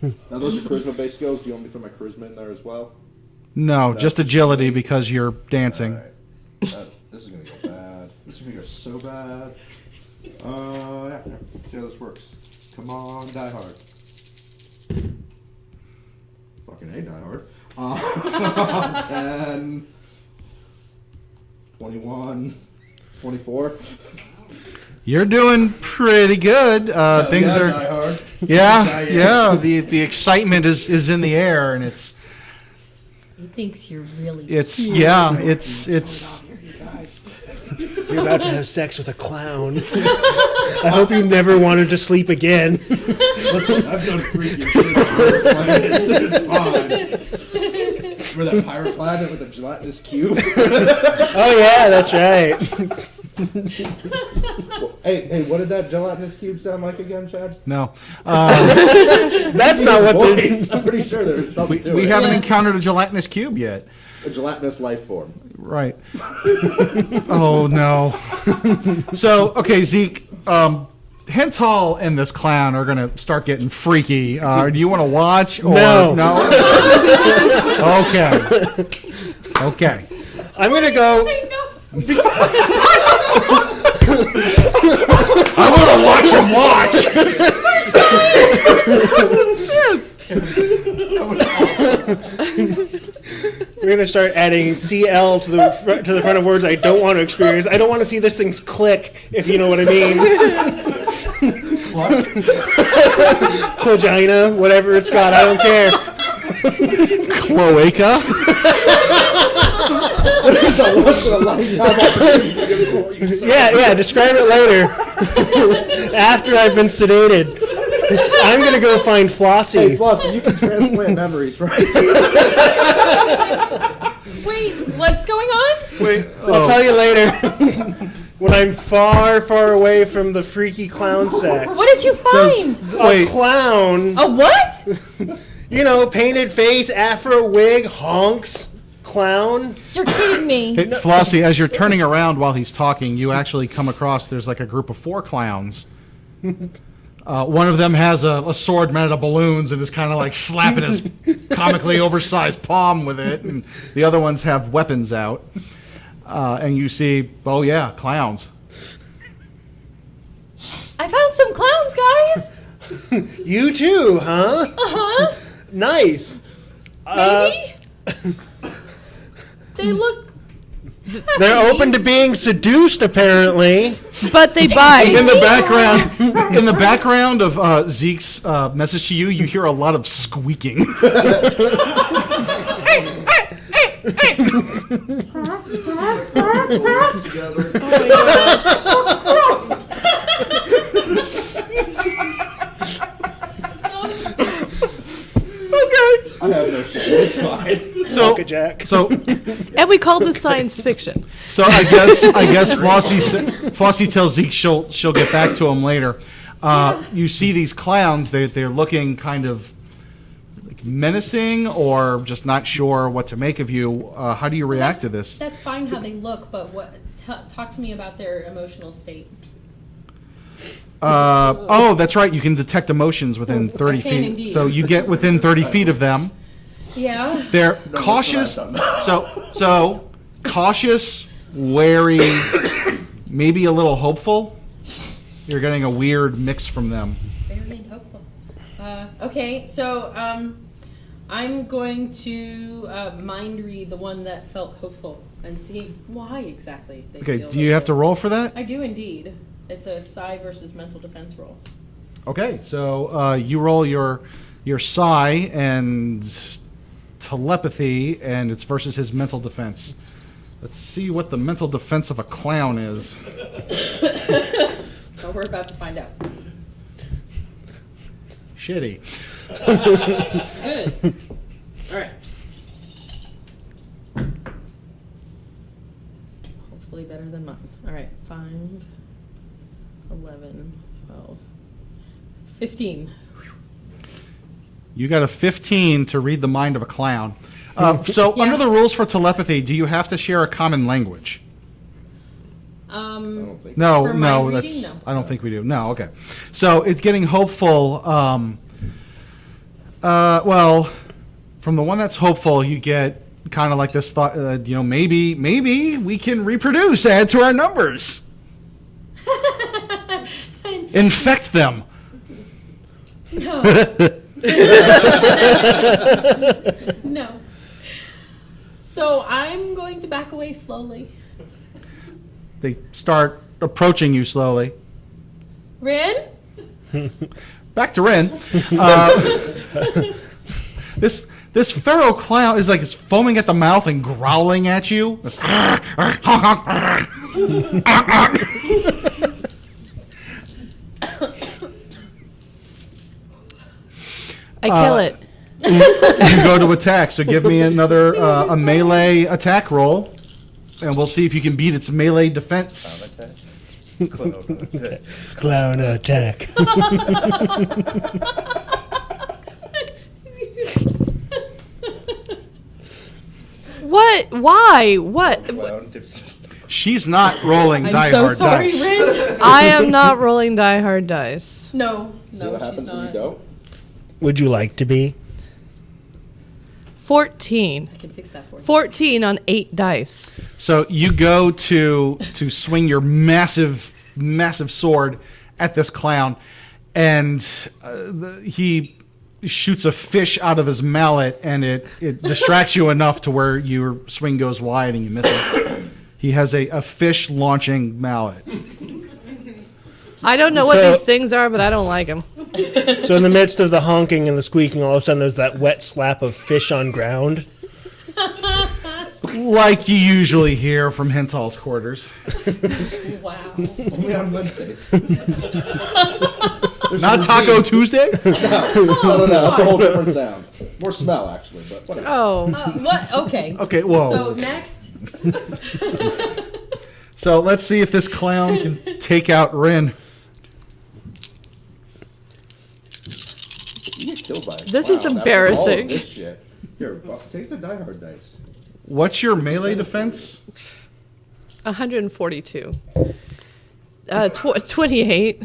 Now those are charisma-based skills. Do you want me to throw my charisma in there as well? No, just agility because you're dancing. Alright. This is gonna go bad. This is gonna go so bad. Yeah. See how this works. Come on, die hard. Fucking A, die hard. And 21, 24. You're doing pretty good. Things Die are, Hard. yeah. The excitement is in the air, and it's He thinks you're really it's cute. yeah, it's You're about to have sex with a clown. I hope you never wanted to sleep again. Listen, I've done freaky shit on other planets. This is fine. Remember that pirate planet with a gelatinous cube? Oh yeah, that's right. Hey, what did that gelatinous cube sound like again, Chad? no. That's not what the Voice. I'm pretty sure there was something to We it. haven't Yeah. encountered a gelatinous cube yet. A gelatinous life form. Right. Oh no. So okay, Zeke. Hental and this clown are gonna start getting freaky. Do you want to watch? Or No. Okay. Okay. I'm gonna go. Say no. I want to watch him watch. We're gonna start adding CL to the front of words I don't want to experience. I don't want to see this thing click, if you know what I mean. Clogina, whatever it's got, I don't care. Cloaca. Once in a lifetime opportunity for you, sir. Yeah, describe it later. After I've been sedated. I'm gonna go find Flossie. Hey, Flossie, you can transplant memories, right? Wait, what's going on? Wait, I'll tell you later. When I'm far, far away from the freaky clown sex. What did you find? A clown. A what? You know, painted face, afro wig, honks, clown. You're kidding me. Hey, Flossie, as you're turning around while he's talking, you actually come across there's like a group of 4 clowns. One of them has a sword made out of balloons and is kind of like slapping his comically oversized palm with it, and the other ones have weapons out. And you see, oh yeah, clowns. I found some clowns, guys. You too, huh? Uh-huh. Nice. Maybe? They look... They're open to being seduced, apparently. But they buy. In the background of Zeke's message to you, you hear a lot of squeaking. I have no shame. It's fine. So, Jack. And we call this science fiction. So I guess Flossie tells Zeke she'll get back to him later. You see these clowns; they're looking kind of like menacing, or just not sure what to make of you. How do you react to this? That's fine how they look, but what? Talk to me about their emotional state. Oh, that's right. You can detect emotions within 30 I can feet. indeed. So you get within 30 feet of them. Yeah. They're cautious. So cautious, wary, maybe a little hopeful. You're getting a weird mix from them. Very and hopeful. Okay, so I'm going to mind read the one that felt hopeful and see why exactly they Okay, feel do you have to hopeful. roll for that? I do indeed. It's a psi versus mental defense roll. Okay, so you roll your psi and telepathy, and it's versus his mental defense. Let's see what the mental defense of a clown is. Well, we're about to find out. Shitty. Good. All right. Hopefully better than mine. All right, 5, 11, 12, 15. You got a 15 to read the mind of a clown. So Yeah. under the rules for telepathy, do you have to share a common language? No, For no, mind that's. reading, no. I don't think we do. No, okay. So it's getting hopeful. Well, from the one that's hopeful, you get kind of like this thought. Maybe we can reproduce, add to our numbers, infect them. No. No. So I'm going to back away slowly. They start approaching you slowly. Rin? Back to Rin. This feral clown is like foaming at the mouth and growling at you. I kill it. You go to attack, so give me another a melee attack roll, and we'll see if you can beat its melee defense. Clown attack. What? Why? What? She's not rolling I'm die so hard sorry, dice. Rin. I am not rolling die hard dice. No, See no, what she's happens when you not. don't? Would you like to be? 14. I can fix that for you. 14 on 8 dice. So you go to swing your massive sword at this clown, and he shoots a fish out of his mallet, and it distracts you enough to where your swing goes wide and you miss it. He has a fish launching mallet. I don't know what So- these things are, but I don't like them. So in the midst of the honking and the squeaking, all of a sudden there's that wet slap of fish on ground. Like you usually hear from Hental's quarters. Wow. Only on Wednesdays. Not Taco Tuesday? No, that's a whole different sound. More smell, actually, but whatever. Oh. What? Okay. Okay, whoa. So next. So let's see if this clown can take out Rin. You get killed by a This is clown after embarrassing. all of this shit. Here, Buck, take the die hard dice. What's your melee defense? 142. 28.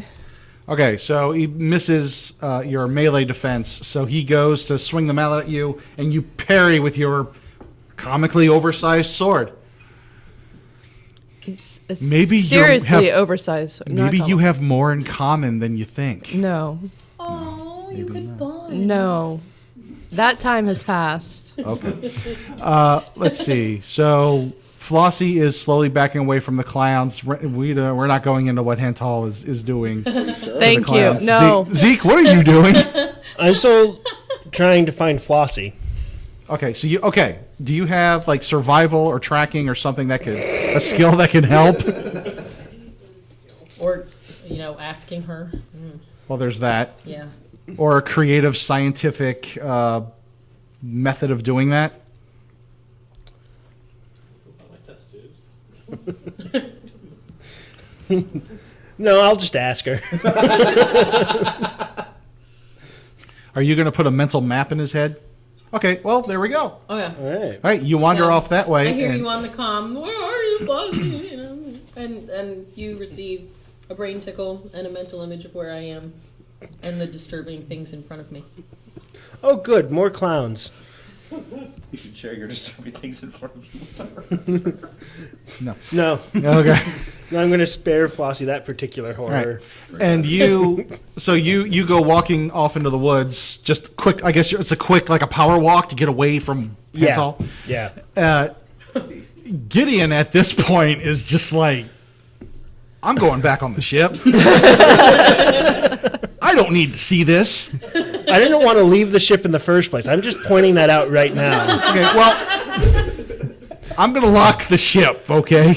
Okay, so he misses your melee defense. So he goes to swing the mallet at you, and you parry with your comically oversized sword. It's a Maybe you seriously have- oversized. not Maybe you common. have more in common than you think. No. Oh, you could bond. No. That time has passed. Okay. Let's see. So Flossie is slowly backing away from the clowns. We're not going into what Hental is doing. to the Thank you. clowns. No. Zeke, what are you doing? I'm still trying to find Flossie. Okay, so do you have like survival or tracking or something a skill that can help? Or, asking her. Well, there's that. Yeah. Or a creative scientific method of doing that. My test tubes. No, I'll just ask her. Are you going to put a mental map in his head? Okay, well, there we go. Oh yeah. All right. All right, you wander Yeah. off that way. I hear and- you on the comm. Where are you, Flossie? And you receive a brain tickle and a mental image of where I am, and the disturbing things in front of me. Oh, good. More clowns. You should share your disturbing things in front of you. No. Okay. I'm going to spare Flossie that particular horror. And you go walking off into the woods, just quick. I guess it's a quick, like a power walk to get away from Yeah. Hental. Yeah. Gideon at this point is just like, I'm going back on the ship. I don't need to see this. I didn't want to leave the ship in the first place. I'm just pointing that out right now. Okay, well, I'm going to lock the ship, okay?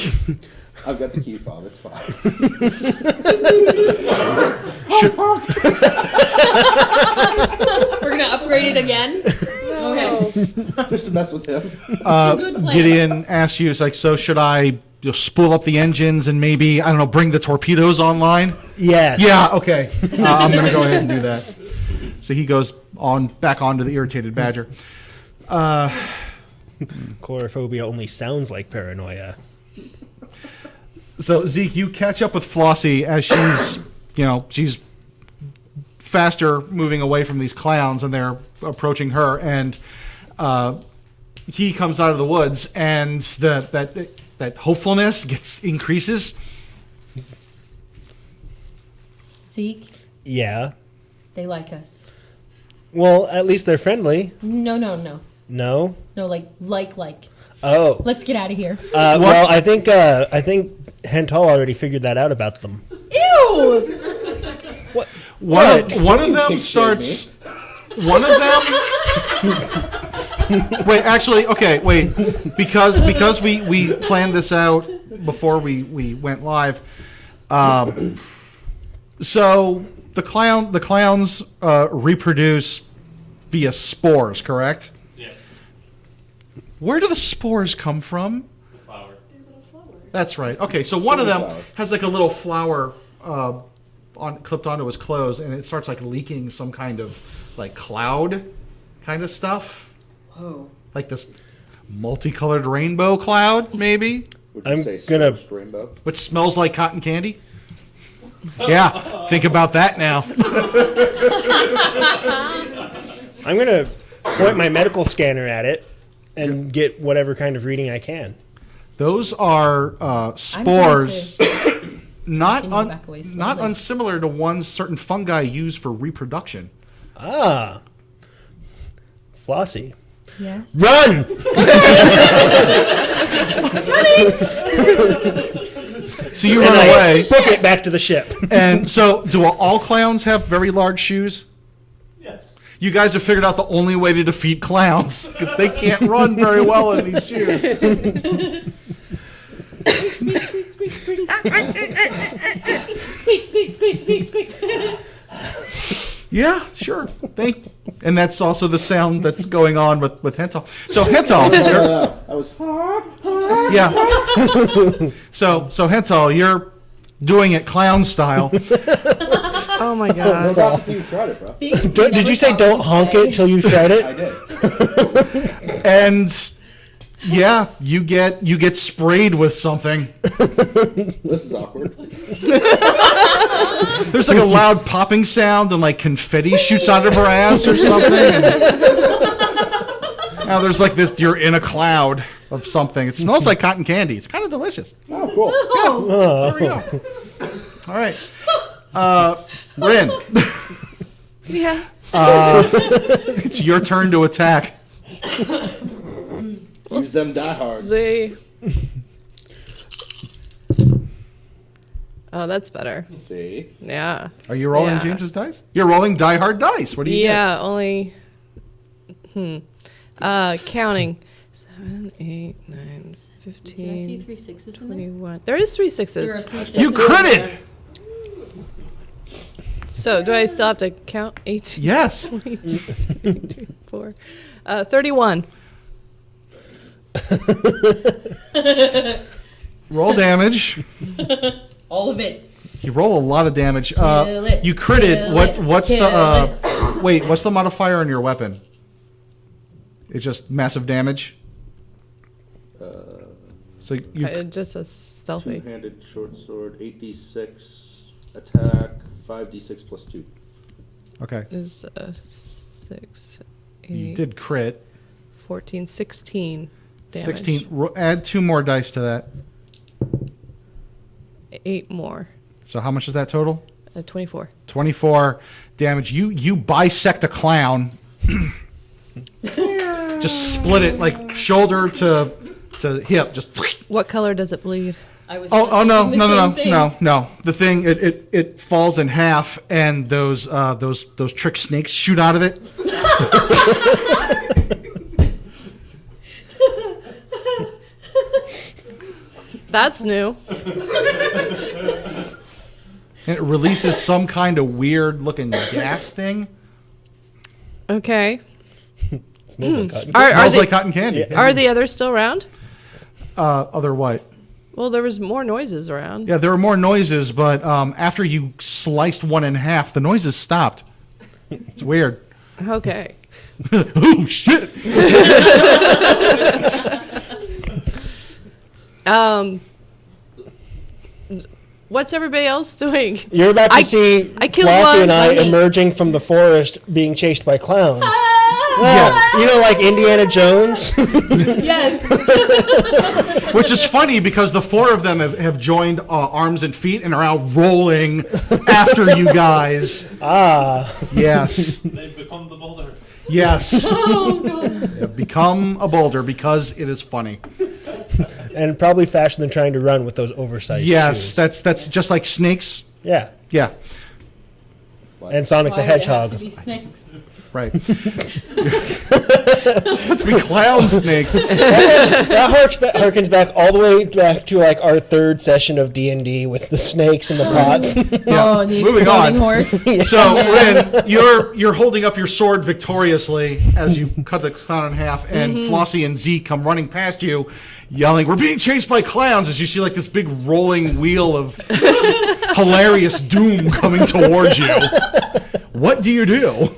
I've got the key fob, it's fine. We're gonna upgrade it again. Okay. Just to mess with him. Good plan. Gideon asks you, it's like, so should I spool up the engines and maybe, I don't know, bring the torpedoes online? Yes. Yeah, okay. I'm going to go ahead and do that. So he goes back onto the irritated badger. Chlorophobia only sounds like paranoia. So Zeke, you catch up with Flossie as she's faster moving away from these clowns, and they're approaching her, and he comes out of the woods, and that hopefulness increases. Zeke, Yeah. they like us. Well, at least they're friendly. No. No? No, like. Oh. Let's get out of here. Well, I think Hental already figured that out about them. Ew! One of them starts. One of them. Wait, actually, okay, wait. Because we planned this out before we went live. So the clowns reproduce via spores, correct? Yes. Where do the spores come from? The flower. That's right. Okay, so one of them Flower. has like a little flower clipped onto his clothes, and it starts like leaking some kind of like cloud kind of stuff, Whoa. like this multicolored rainbow cloud, maybe, Would you I'm say gonna- smoked rainbow? which smells like cotton candy. Yeah, think about that now. I'm going to point my medical scanner at it and get whatever kind of reading I can. Those are spores, not Continue back away not slowly. unsimilar to ones certain fungi use for reproduction. Ah. Flossie. Yes. Run! So you And run I away, book it back to the ship. and so do all clowns have very large shoes? Yes. You guys have figured out the only way to defeat clowns because they can't run very well in these shoes. Yeah, sure. And that's also the sound that's going on with Hental. So Hental, No, I was. yeah. So Hental, you're doing it clown style. Oh my No gosh. doubt until you tried it, bro. Did you say don't honk it till you've tried I it? did. And yeah, you get sprayed with something. This is awkward. There's like a loud popping sound and like confetti shoots out of her ass or something. Now there's like this, you're in a cloud of something. It smells like cotton candy. It's kind of delicious. Oh, cool. There we go. All right. Rin, Yeah. it's your turn to attack. Use them diehards. See. Oh, that's better. See? Yeah. Are you rolling Yeah. James's dice? You're rolling die hard dice. What do you Yeah, only. Counting. 7, 8, 9, Did I see 15, 3 6s in there? 21. There is 3 There are sixes. 3 get? You sixes. critted. So do I still have to count? 18, Yes. 22, 24. 31. Roll damage. All of it. You roll a lot of damage. Kill it, You critted. kill What? it, What's kill the? Wait. What's the modifier on your weapon? It's just massive damage. So you. Just a stealthy. Two-handed short sword, 8d6 attack, 5d6 plus 2. Okay. Is 6, 8, You did crit. 14, 16 damage. 16. Add 2 more dice to that. 8 more. So how much is that total? 24. 24 damage. You bisect a clown. Just split it like shoulder to hip. Just. What color does it bleed? I was Oh just no thinking no the no same no thing. no! The thing it falls in half, and those trick snakes shoot out of it. That's new. And it releases some kind of weird looking gas thing. Okay. Smells like cotton. Are Smells they like cotton candy. are the others still around? Other what? Well, there was more noises around. Yeah, there were more noises, but after you sliced one in half, the noises stopped. It's weird. Okay. Oh shit! What's everybody else doing? You're about to I- see I killed Flossie one. and I Honey. emerging from the forest being chased by clowns. Yes. You know, like Indiana Jones? Yes. Which is funny because the 4 of them have joined arms and feet and are out rolling after you guys. Ah. Yes. They've become the boulder. Yes. Oh god. Become a boulder because it is funny. And probably faster than trying to run with those oversized shoes. that's just like snakes. Yeah. Yeah, And Sonic the Why would it have Hedgehog. to be snakes? right. To be clown snakes. That harkens back all the way back to like our third session of D&D with the snakes and the pots. Oh, the Moving on. exploding horse. So, Rin, you're holding up your sword victoriously as you cut the clown in half, and Flossie and Zeke come running past you, yelling, "We're being chased by clowns!" As you see like this big rolling wheel of hilarious doom coming towards you. What do you do?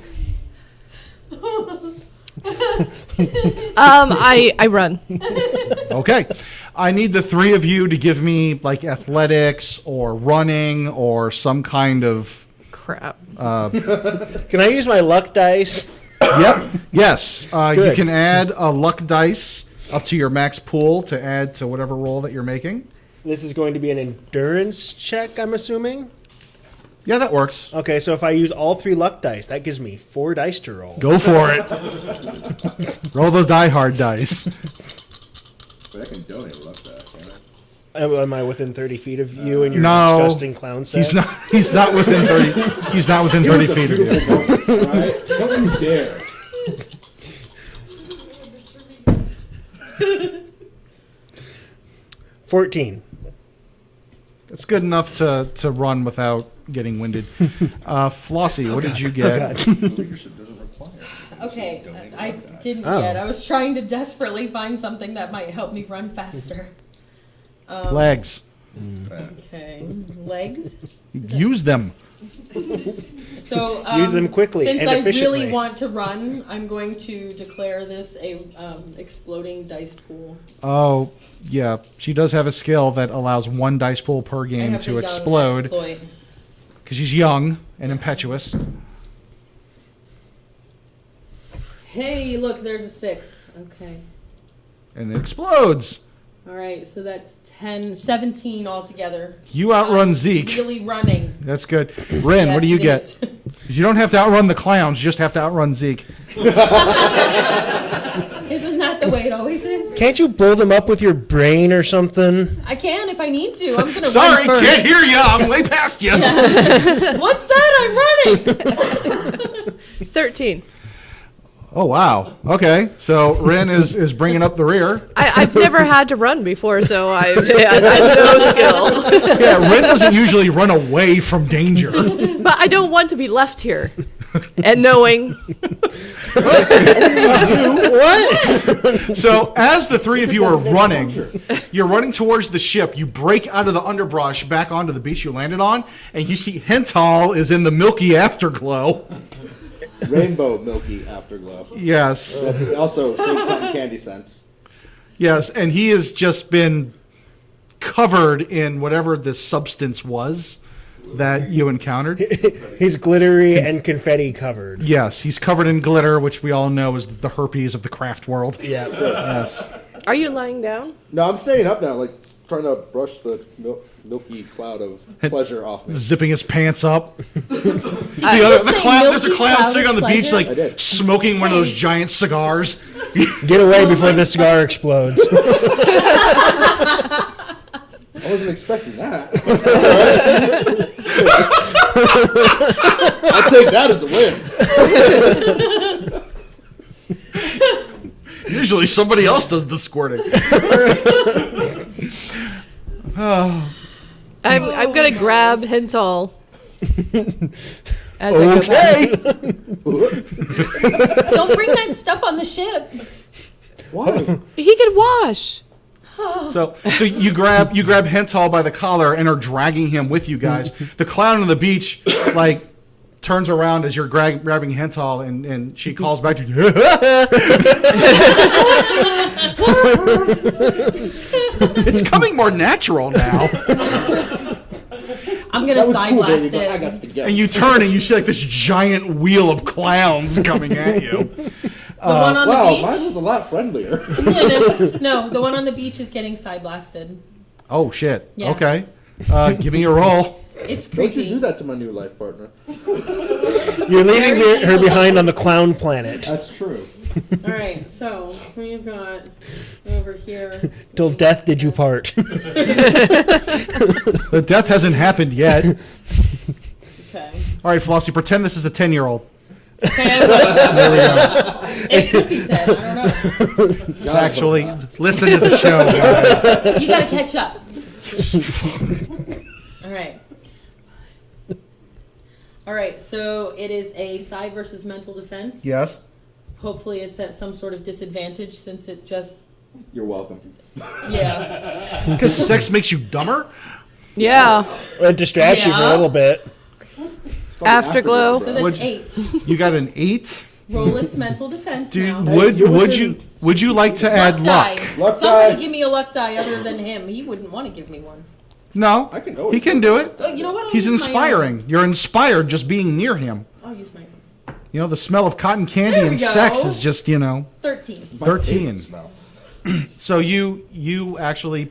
I run. Okay. I need the three of you to give me like athletics or running or some kind of. Crap. Can I use my luck dice? Yep. Yes. You Good. can add a luck dice up to your max pool to add to whatever roll that you're making. This is going to be an endurance check, I'm assuming. Yeah, that works. Okay, so if I use all 3 luck dice, that gives me 4 dice to roll. Go for it. Roll those die hard dice. But I can donate a luck die, can't I? Am I within 30 feet of you and your No. disgusting clown set? He's not. He's not within 30. He's not within 30 feet of you. Alright? Don't you dare. 14. It's good enough to run without getting winded. Flossie, what did you get? Leadership doesn't require. Okay, I didn't Oh. yet. I was trying to desperately find something that might help me run faster. Legs. Okay, legs. Use them. So Use them quickly since and I efficiently. really want to run, I'm going to declare this a exploding dice pool. Oh, yeah. She does have a skill that allows 1 dice pool per I game have to the young explode exploit. because she's young and impetuous. Hey, look, there's a 6. Okay. And it explodes. All right, so that's 10, 17 altogether. You outrun I'm Zeke. Really running. That's good. Rin, what do you get? Yes, 'Cause you don't have to outrun the clowns. You just have to outrun Zeke. Isn't that the way it always is? Can't you blow them up with your brain or something? I can if I need to. I'm gonna Sorry, run first. can't hear you. I'm way past you. What's that? I'm running. 13. Oh, wow. Okay. So Rin is bringing up the rear. I've never had to run before, so I have no skill. Yeah, Rin doesn't usually run away from danger. But I don't want to be left here. And knowing What? So as the three of you are running, you're running towards the ship. You break out of the underbrush back onto the beach you landed on, and you see Hental is in the milky afterglow. Rainbow milky afterglow. Yes. Also, big cotton candy scents. Yes, and he has just been covered in whatever this substance was that you encountered. He's glittery and confetti covered. Yes, he's covered in glitter, which we all know is the herpes of the craft world. Yeah. Yes. Are you lying down? No, I'm standing up now, like trying to brush the milky cloud of pleasure off me. Zipping his pants up. Did The you other, just the say clown, there's a milky clown cloud sitting on of the beach, pleasure? I like did. smoking one of those giant cigars. Get away before the cigar explodes. I wasn't expecting that. I'll take that as a win. Usually somebody else does the squirting. Oh. I'm gonna grab Hental as I go Okay. past. Don't bring that stuff on the ship. Why? He can wash. So you grab Hental by the collar and are dragging him with you guys. The clown on the beach like turns around as you're grabbing Hental and she calls back to you. It's coming more natural now. I'm That gonna was side cool, blast baby, but I it. got to go. And you turn and you see like this giant wheel of clowns coming at you. The one on Wow, the beach? mine was a lot friendlier. No, the one on the beach is getting side blasted. Oh shit. Yeah. Okay. Give me a roll. It's Don't you creepy. do that to my new life partner. You're leaving Very her easily. behind on the clown planet. That's true. All right, so we've got over here. Till death did you part. The death hasn't happened yet. Okay. All right, Flossie, pretend this is a 10-year-old. Okay, there we go. It could be 10. I don't know. It's actually, listen to the show, guys. You gotta catch up. All right. All right, so it is a psi versus mental defense. Yes. Hopefully it's at some sort of disadvantage since it just, You're welcome. yeah. Because sex makes you dumber? Yeah. It distracts you for a Yeah. little bit. Afterglow. So that's Would- 8. You got an 8? Roll its mental defense Do now. would you like to add luck? die. Luck Somebody die. give me a luck die other than him. He wouldn't want to give me one. No. I can always He can do it. Oh, you know what? I'll He's use my inspiring. You're inspired just being near him. own. I'll use my own. You know, the smell of cotton candy There we and go. sex is just, 13. 13. Smell. So you actually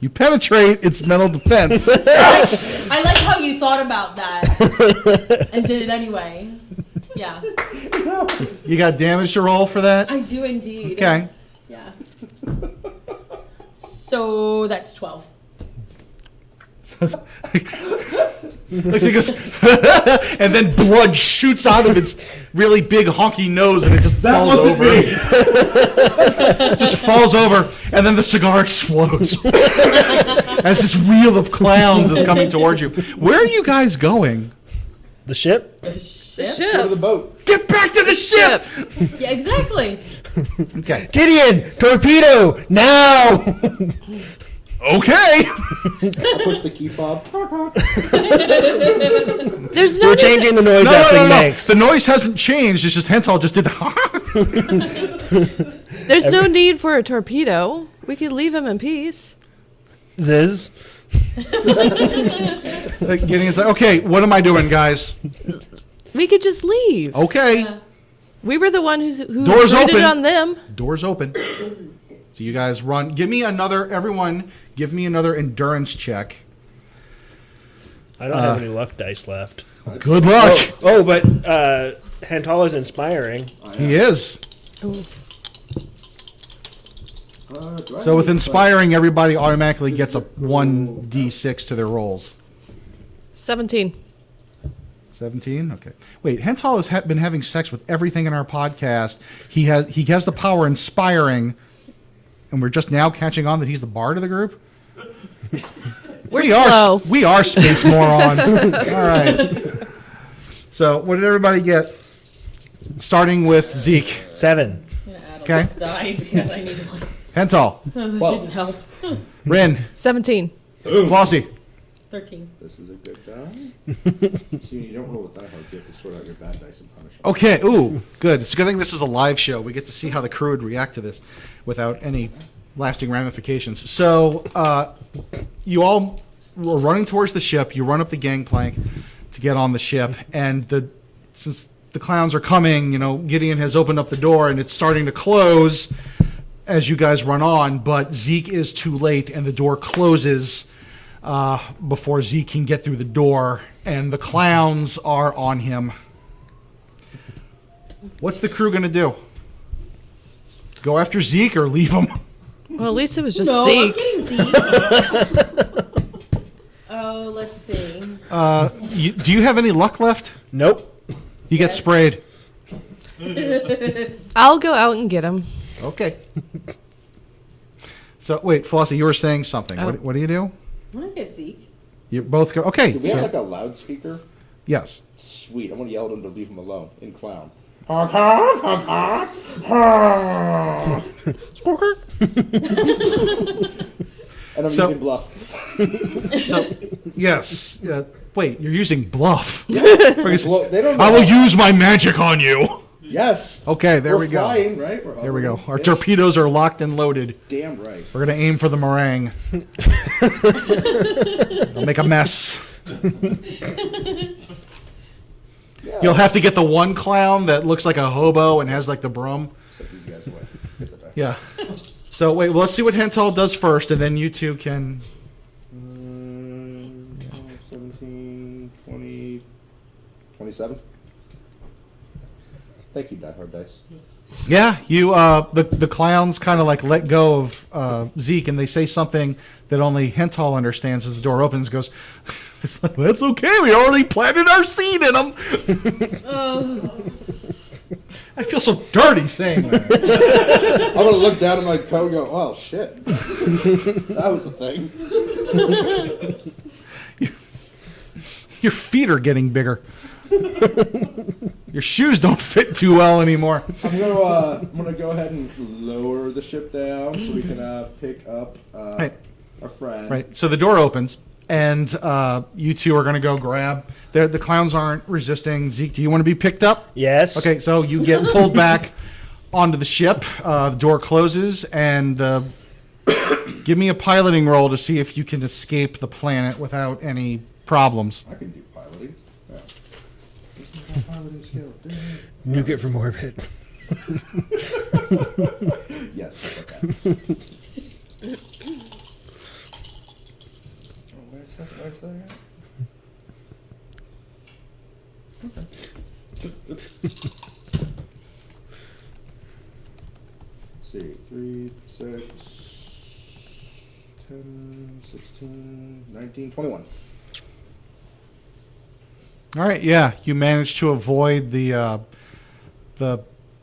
you penetrate its mental defense. I like how you thought about that and did it anyway. Yeah. You got damage to roll for that? I do indeed. Okay. Yeah. So that's 12. Looks like it's- and then blood shoots out of its really big honky nose and it just falls over. It just falls over and then the cigar explodes. As this wheel of clowns is coming towards you. Where are you guys going? The ship? Ship? Go to the boat. Get back to the ship! Yeah, exactly. Okay. Gideon! Torpedo! Now! Okay. I'll push the key fob. There's no We're need to- changing the noise that thing makes. The noise hasn't changed. It's just Hental just did the. There's no need for a torpedo. We could leave him in peace. Ziz. Gideon's like, okay, what am I doing, guys? We could just leave. Okay. Yeah. We were the one who Doors intruded open. on them. Doors open. So you guys run. Everyone, give me another endurance check. I don't have any luck dice left. Good luck. But Hantal is inspiring. He is. Do I So have with any inspiring, everybody automatically gets a 1d6 to their rolls. 17. 17? Okay. Wait, Hental has been having sex with everything in our podcast. He has the power inspiring, and we're just now catching on that he's the bard of the group? We're slow. We are space morons. All right. So what did everybody get? Starting with Zeke. 7. I'm gonna add a Okay. luck die because I need one. Hental. Didn't help. Rin. 17. Flossie. 13. This is a good die. See, you don't roll with die hard, you have to sort out your bad dice and punish them. Okay. Ooh, good. It's a good thing this is a live show. We get to see how the crew would react to this without any lasting ramifications. So you all were running towards the ship. You run up the gangplank to get on the ship, and since the clowns are coming, Gideon has opened up the door, and it's starting to close as you guys run on. But Zeke is too late, and the door closes before Zeke can get through the door, and the clowns are on him. What's the crew going to do? Go after Zeke or leave him? Well, at least it was just No, Zeke. I'm getting Zeke. Oh, let's see. Do you have any luck left? Nope. You get sprayed. I'll go out and get him. Okay. So, wait, Flossie, you were saying something. Oh. What do you do? I'm gonna get Zeke. You both go. Okay. Do we have So, like a loudspeaker? yes. Sweet, I'm gonna yell at him to leave him alone, in clown. And I'm So- using bluff. So, yes. Wait, you're using bluff. Well, they don't know. I will use my magic on you. Yes. Okay, there We're we go. flying, right? We're There we go. hovering. Our Ish. torpedoes are locked and loaded. Damn right. We're going to aim for the meringue. I'll make a mess. You'll have to get the one clown that looks like a hobo and has like the broom. Set these guys away. Get the die. Yeah. So wait, well, let's see what Hental does first, and then you two can. 17, 20, 27. Thank you, Die Hard Dice. Yeah, you the clowns kind of like let go of Zeke, and they say something that only Henthal understands as the door opens. Goes, it's like, that's okay. We already planted our seed in them. Oh. I feel so dirty saying that. I'm gonna look down at my coat and go, "Oh shit, that was the thing." Your feet are getting bigger. Your shoes don't fit too well anymore. I'm gonna go ahead and lower the ship down so we can pick up Right. our friend. Right. So the door opens, and you two are going to go grab. The clowns aren't resisting. Zeke, do you want to be picked up? Yes. Okay. So you get pulled back onto the ship. The door closes, and give me a piloting roll to see if you can escape the planet without any problems. I can do piloting. Yeah. Where's my piloting skill? Nuke it from orbit. Yes, like that. Where's that at? Let's see, 3, 6, 10, 16, 19, 21. All right. Yeah, you managed to avoid the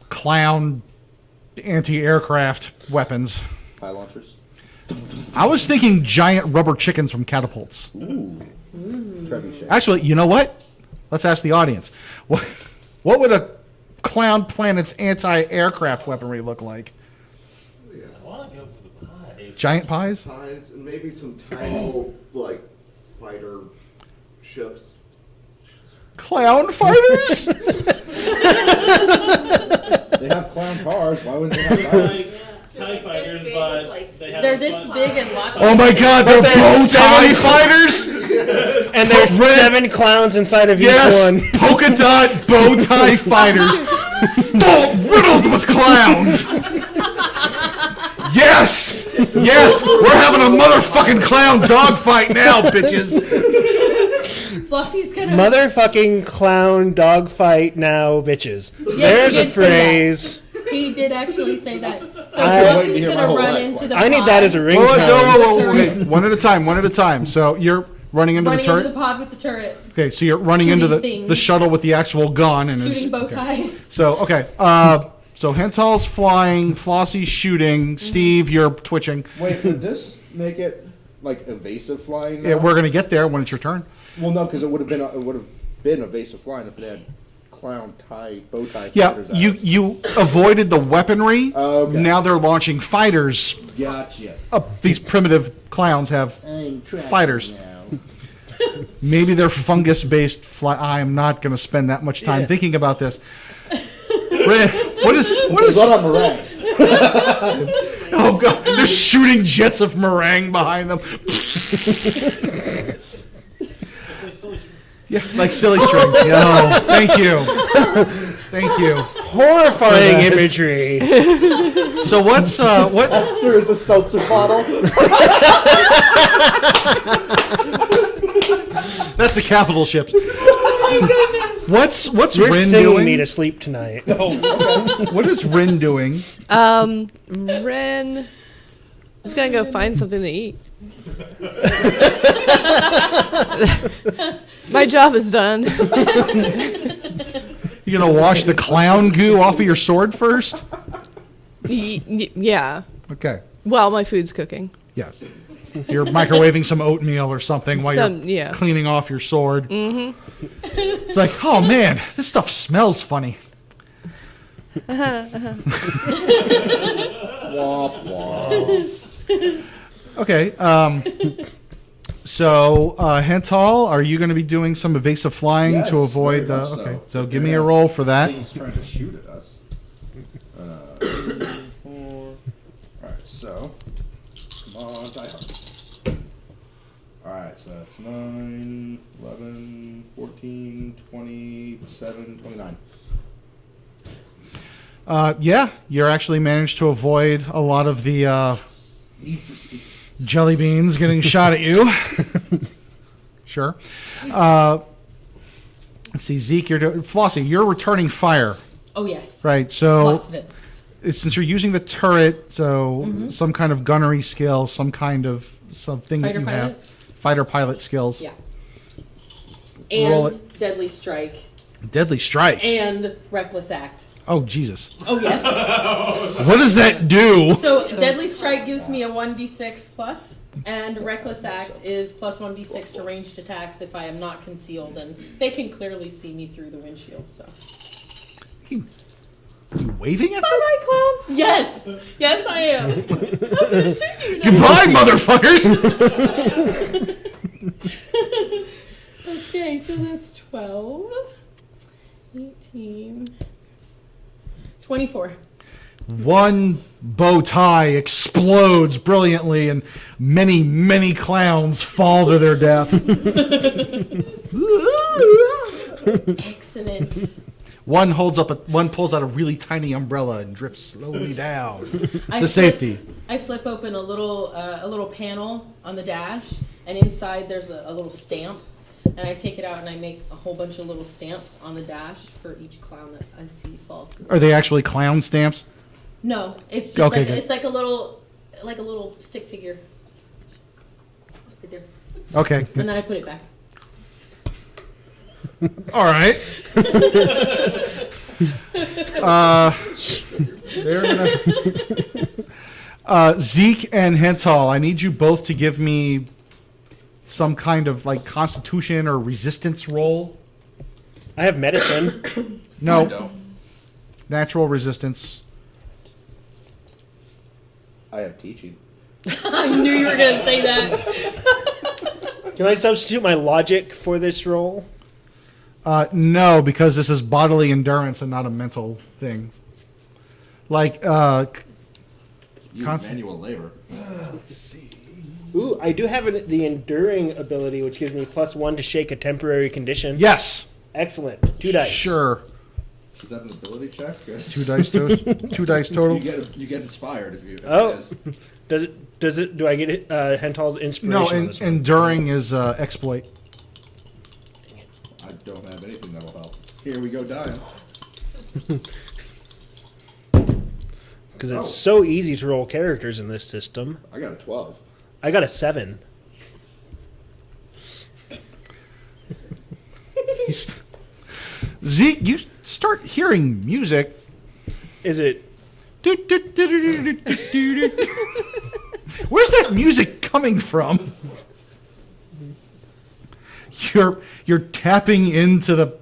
clown anti-aircraft weapons. High launchers. I was thinking giant rubber chickens from catapults. Ooh. Trebuchet. Actually, you know what? Let's ask the audience. What would a clown planet's anti-aircraft weaponry look like? I want to go for the pies. Giant pies? Pies and maybe some tiny little, like, fighter ships. Clown fighters? They have clown cars. Why wouldn't they have cars? TIE fighters, but they have They're a this fun- big and lots Oh of my god, they're bow tie fighters? And there's 7 clowns inside of each Yes, one. polka dot bow tie fighters, riddled with clowns. Yes, yes, we're having a motherfucking clown dogfight now, bitches. Flossie's gonna. Motherfucking clown dogfight now, bitches. Yes, There's he a did say that. phrase. He did actually say that. So I- waiting to Flossie's hear my gonna whole run life. into the I need that as a pod. ringtone. Okay, one at a time, one at a time. So you're running into Running the turret? into the pod with the turret. Okay, so you're running into Shooting the things. shuttle with the actual gun and it's Shooting bow okay. ties. So okay, so Hental's flying, Flossie's shooting, Steve, you're twitching. Wait, would this make it like evasive flying? Yeah, now? we're gonna get there when it's your turn. Well, no, because it would have been evasive flying if it had clown bow tie. Yeah, fighters as. you avoided the weaponry. Okay. Now they're launching fighters. Gotcha. These primitive clowns have I'm trapped fighters. now. Maybe they're fungus-based fly. I am not going to spend that much time thinking about this. What is? It's not on meringue. Oh god, they're shooting jets of meringue behind them. Yeah, like silly string. Yo, thank you, thank you. Horrifying imagery. So what's what? There is a seltzer bottle. That's the capital ships. What's You're Rin singing doing? me to sleep tonight. What is Rin doing? Ren is gonna go find something to eat. My job is done. You gonna wash the clown goo off of your sword first? Yeah. Okay. Well, my food's cooking. Yes. You're microwaving some oatmeal or something while you're Yeah. cleaning off your sword. Mm-hmm. It's like, oh man, this stuff smells funny. Womp womp. Okay. So, Hental, are you going to be doing some evasive flying Yes, to avoid the? very much Okay. so. So give me a roll for that. Thing's trying to shoot at us. 4. Alright, so. Come on, die hard. Alright, so that's 9, 11, 14, 27, 29. Yeah, you're actually managed to avoid a lot of the jelly beans getting shot at you. Sure. Let's see, Zeke, Flossie, you're returning fire Oh, yes. Right. So Lots of it. since you're using the turret, so some kind of gunnery skill, something that Fighter you pilot? have, fighter pilot skills. Yeah. Roll And Deadly Strike. Deadly strike. And Reckless Act. Oh Jesus! Oh, yes. What does that do? So Deadly Strike gives me a 1d6 plus, and Reckless Act is plus 1d6 to ranged attacks if I am not concealed, and they can clearly see me through the windshield. So. You waving at them? Bye, clowns. Yes, yes, I am. I'm gonna shoot you now. Goodbye, motherfuckers! Okay, so that's 12, 18, 24. One bow tie explodes brilliantly, and many, many clowns fall to their death. Excellent. One pulls out a really tiny umbrella and drifts slowly down I to safety. I flip open a little panel on the dash, and inside there's a little stamp, and I take it out and I make a whole bunch of little stamps on the dash for each clown that I see fall through. Are they actually clown stamps? No, it's just Okay, like good. it's like a little stick figure. Right there. Okay. And then I put it back. All right. They're gonna. Zeke and Hental, I need you both to give me some kind of like Constitution or Resistance roll. I have medicine. No. Natural Resistance. I have teaching. I knew you were gonna say that. Can I substitute my logic for this roll? No, because this is bodily endurance and not a mental thing. Like, You Constant- manual labor. Ooh, I do have the enduring ability, which gives me +1 to shake a temporary condition. yes, Excellent. 2 dice. sure. Is that an ability check? 2 dice total. 2 dice total. You get inspired if you. Oh. Yes. Do I get Hental's inspiration No, on this one? enduring is exploit. I don't have anything that'll help. Here we go, dying. Because it's so easy to roll characters in this system. I got a 12. I got a 7. Zeke, you start hearing music. Is it? Where's that music coming from? You're tapping into the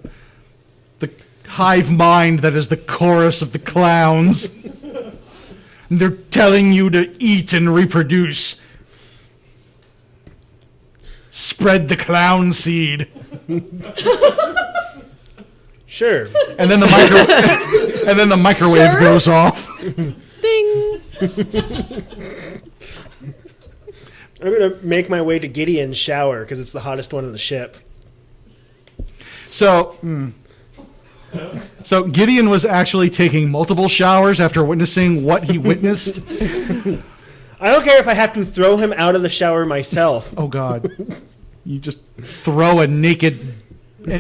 hive mind that is the chorus of the clowns. And they're telling you to eat and reproduce. Spread the clown seed. Sure. And then the microwave goes off. Ding! I'm going to make my way to Gideon's shower because it's the hottest one in the ship. So Gideon was actually taking multiple showers after witnessing what he witnessed. I don't care if I have to throw him out of the shower myself. Oh God! You just throw a naked,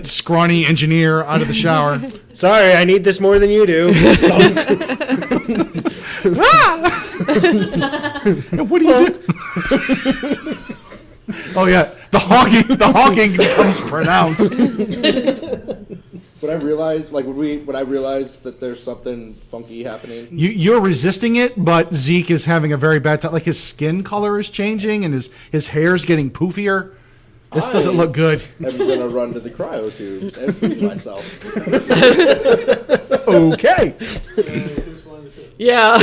scrawny engineer out of the shower. Sorry, I need this more than you do. What do you do? Oh yeah, the honking becomes pronounced. When I realized, when I realized that there's something funky happening, You're resisting it, but Zeke is having a very bad time. Like his skin color is changing and his hair's getting poofier. This doesn't look good. I'm gonna run to the cryo tubes and freeze myself. Okay. Yeah.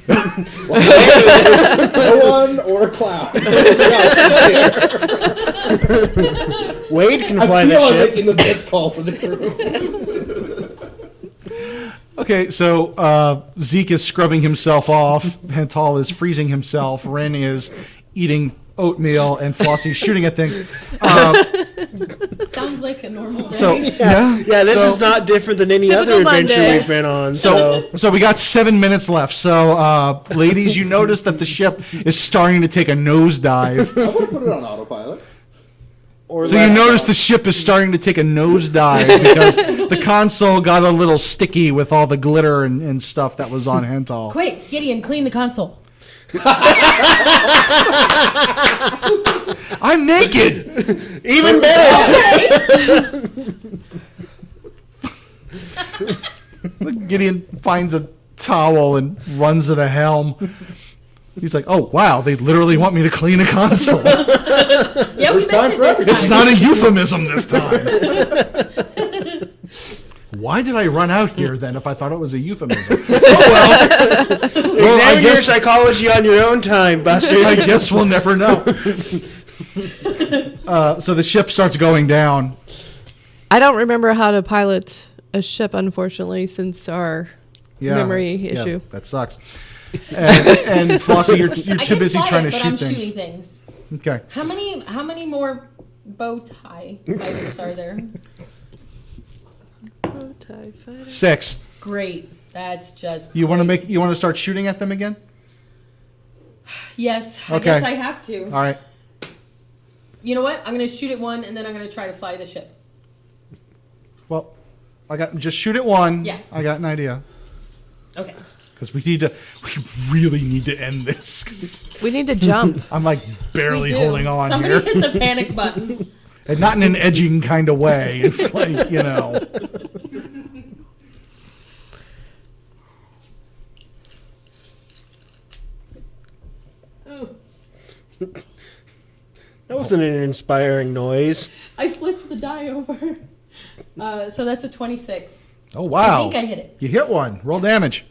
No one or a clown. Wade can I fly feel the I'm ship. making the best call for the crew. Okay, so Zeke is scrubbing himself off. Hental is freezing himself. Ren is eating oatmeal, and Flossie's shooting at things. Sounds like a normal day. So yeah, Yeah, this is not different than any other Typical adventure Monday. we've been on. So we got 7 minutes left. So ladies, you notice that the ship is starting to take a nosedive. I want to put it on autopilot. Or So you notice the ship is starting to take a nosedive because the console got a little sticky with all the glitter and stuff that was on Hental. Quick, Gideon, clean the console. I'm naked. Even better. Gideon finds a towel and runs to the helm. He's like, "Oh wow, they literally want me to clean a console. Yeah, we meant it this It's time. not a euphemism this time." Why did I run out here then if I thought it was a euphemism? Oh well. Well, I Examine your guess, psychology on your own time, Buster. I guess we'll never know. So the ship starts going down. I don't remember how to pilot a ship, unfortunately, since our memory issue. That sucks. And Flossie, you're I too can busy fly trying it, to but shoot I'm things. shooting things. Okay. How many more bow tie fighters are there? Oh, TIE fighter. 6. Great. That's just You want great. to start shooting at them again? Yes, I Okay. guess I have to. All right. You know what? I'm going to shoot at one, and then I'm going to try to fly the ship. Well, just shoot at one. Yeah. I got an idea. Okay. Because we really need to end this. 'Cause We need to jump. I'm like barely We do. holding on Somebody here. hit the panic button. And not in an edging kind of way. It's like, you know. Ooh. That wasn't an inspiring noise. I flipped the die over. So that's a 26. Oh, wow. I think I hit it. You hit one. Roll damage.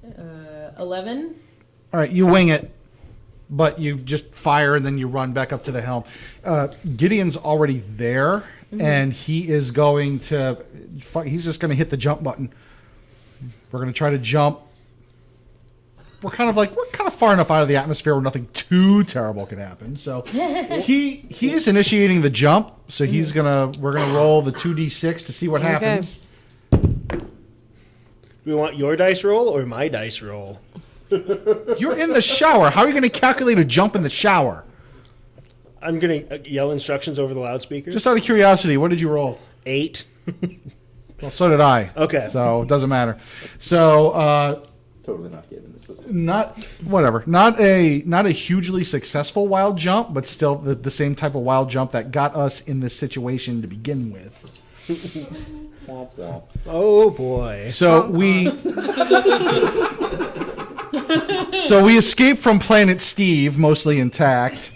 Uh, 11. All right, you wing it, but you just fire and then you run back up to the helm. Gideon's already there, and he is going to. He's just going to hit the jump button. We're going to try to jump. We're kind of far enough out of the atmosphere where nothing too terrible can happen. So he is initiating the jump. So we're gonna roll the 2d6 to see what Okay. happens. Do we want your dice roll or my dice roll? You're in the shower. How are you going to calculate a jump in the shower? I'm going to yell instructions over the loudspeaker. Just out of curiosity, what did you roll? 8. Well, so did I. Okay. So it doesn't matter. So Totally not given this system. not a hugely successful wild jump, but still the same type of wild jump that got us in this situation to begin with. Womp womp. Oh boy. So we escaped from Planet Steve, mostly intact,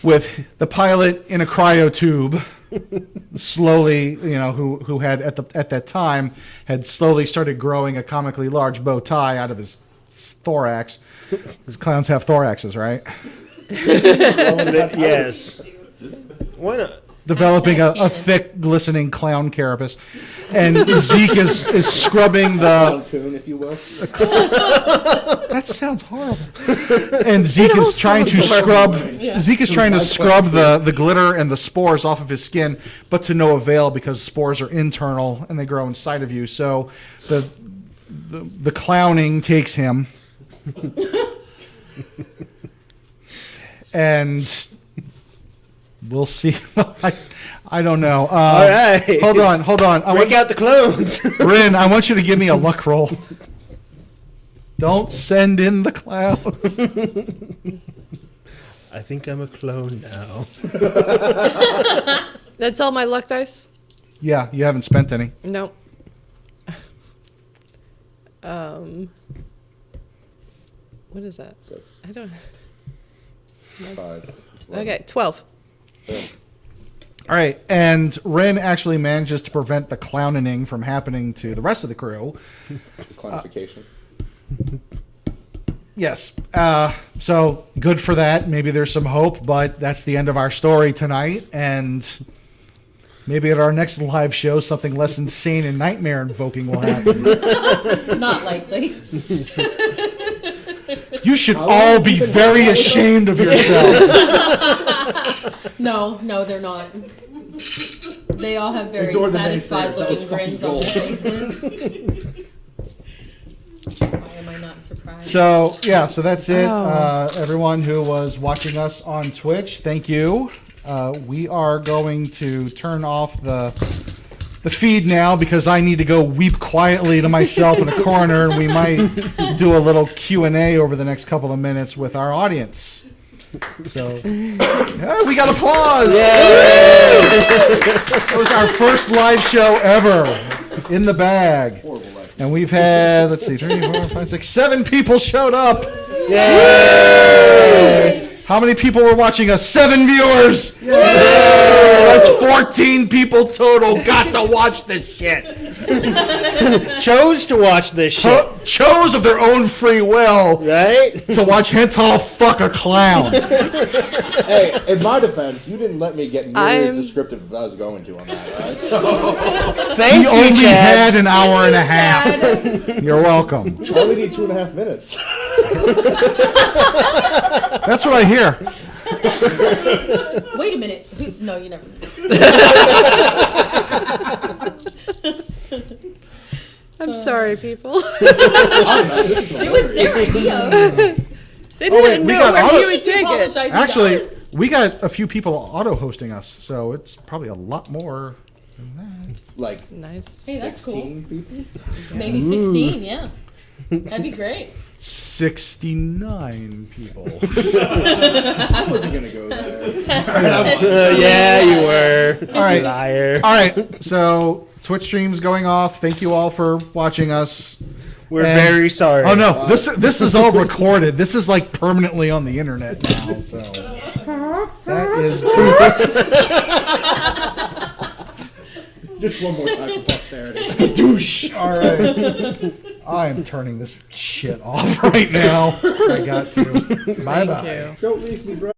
with the pilot in a cryo tube, slowly, who had at that time had slowly started growing a comically large bow tie out of his thorax. Because clowns have thoraxes, right? Yes. Why not? Developing a thick, glistening clown carapace. And Zeke is scrubbing the... Coon, if you will. That sounds horrible. And Zeke is trying to scrub... Zeke is trying to scrub the glitter and the spores off of his skin, but to no avail because spores are internal and they grow inside of you. So the clowning takes him. And... we'll see. I don't know. All right. Hold on. Break out the clones. Rin, I want you to give me a luck roll. Don't send in the clowns. I think I'm a clone now. That's all my luck dice? Yeah, you haven't spent any. No. What is that? 6, I don't. 5. Okay, 12. All right, and Rin actually manages to prevent the clowning from happening to the rest of the crew. Classification. Yes. So good for that. Maybe there's some hope, but that's the end of our story tonight. And maybe at our next live show, something less insane and nightmare invoking will happen. Not likely. You should all be very ashamed of yourselves. No, they're not. They all have very Ignore the satisfied naysayers. That was looking fucking grins on their gold. faces. Why am I not surprised? So yeah, so that's it. Oh. Everyone who was watching us on Twitch, thank you. We are going to turn off the feed now because I need to go weep quietly to myself in a corner, and we might do a little Q&A over the next couple of minutes with our audience. So yeah, we got applause. Yay! It was our first live show ever in the bag. And we've had, let's see, 3, 4, 5, 6, 7 people showed up. Yay! How many people were watching us? 7 viewers. Yay! That's 14 people total. Got to watch this shit. Chose to watch this shit. Chose of their own free will, Right? to watch Hental fuck a clown. Hey, in my defense, you didn't let me get nearly as I'm- descriptive as I was going to on that, right? Thank He you, only Chad. had an hour and a half. You're welcome. I only need 2.5 minutes. That's what I hear. Wait a minute. No, you never. I'm sorry, people. It was their idea. They Oh, wait, didn't we know got where auto- you would take it. Apologizing to Actually, us. we got a few people auto-hosting us, so it's probably a lot more than that. Like Nice. Hey, that's cool. 16 people? Maybe 16. Yeah, that'd be great. 69 people. I wasn't going to go there. Yeah, you were. All right. Liar. All right, so Twitch stream's going off. Thank you all for watching us. We're And- very sorry. Oh no, this is all recorded. This is like permanently on the internet now. So that is. Just one more time for posterity. Douche. All right. I am turning this shit off right now. I got to. Bye bye. Thank you. Don't leave me, bro.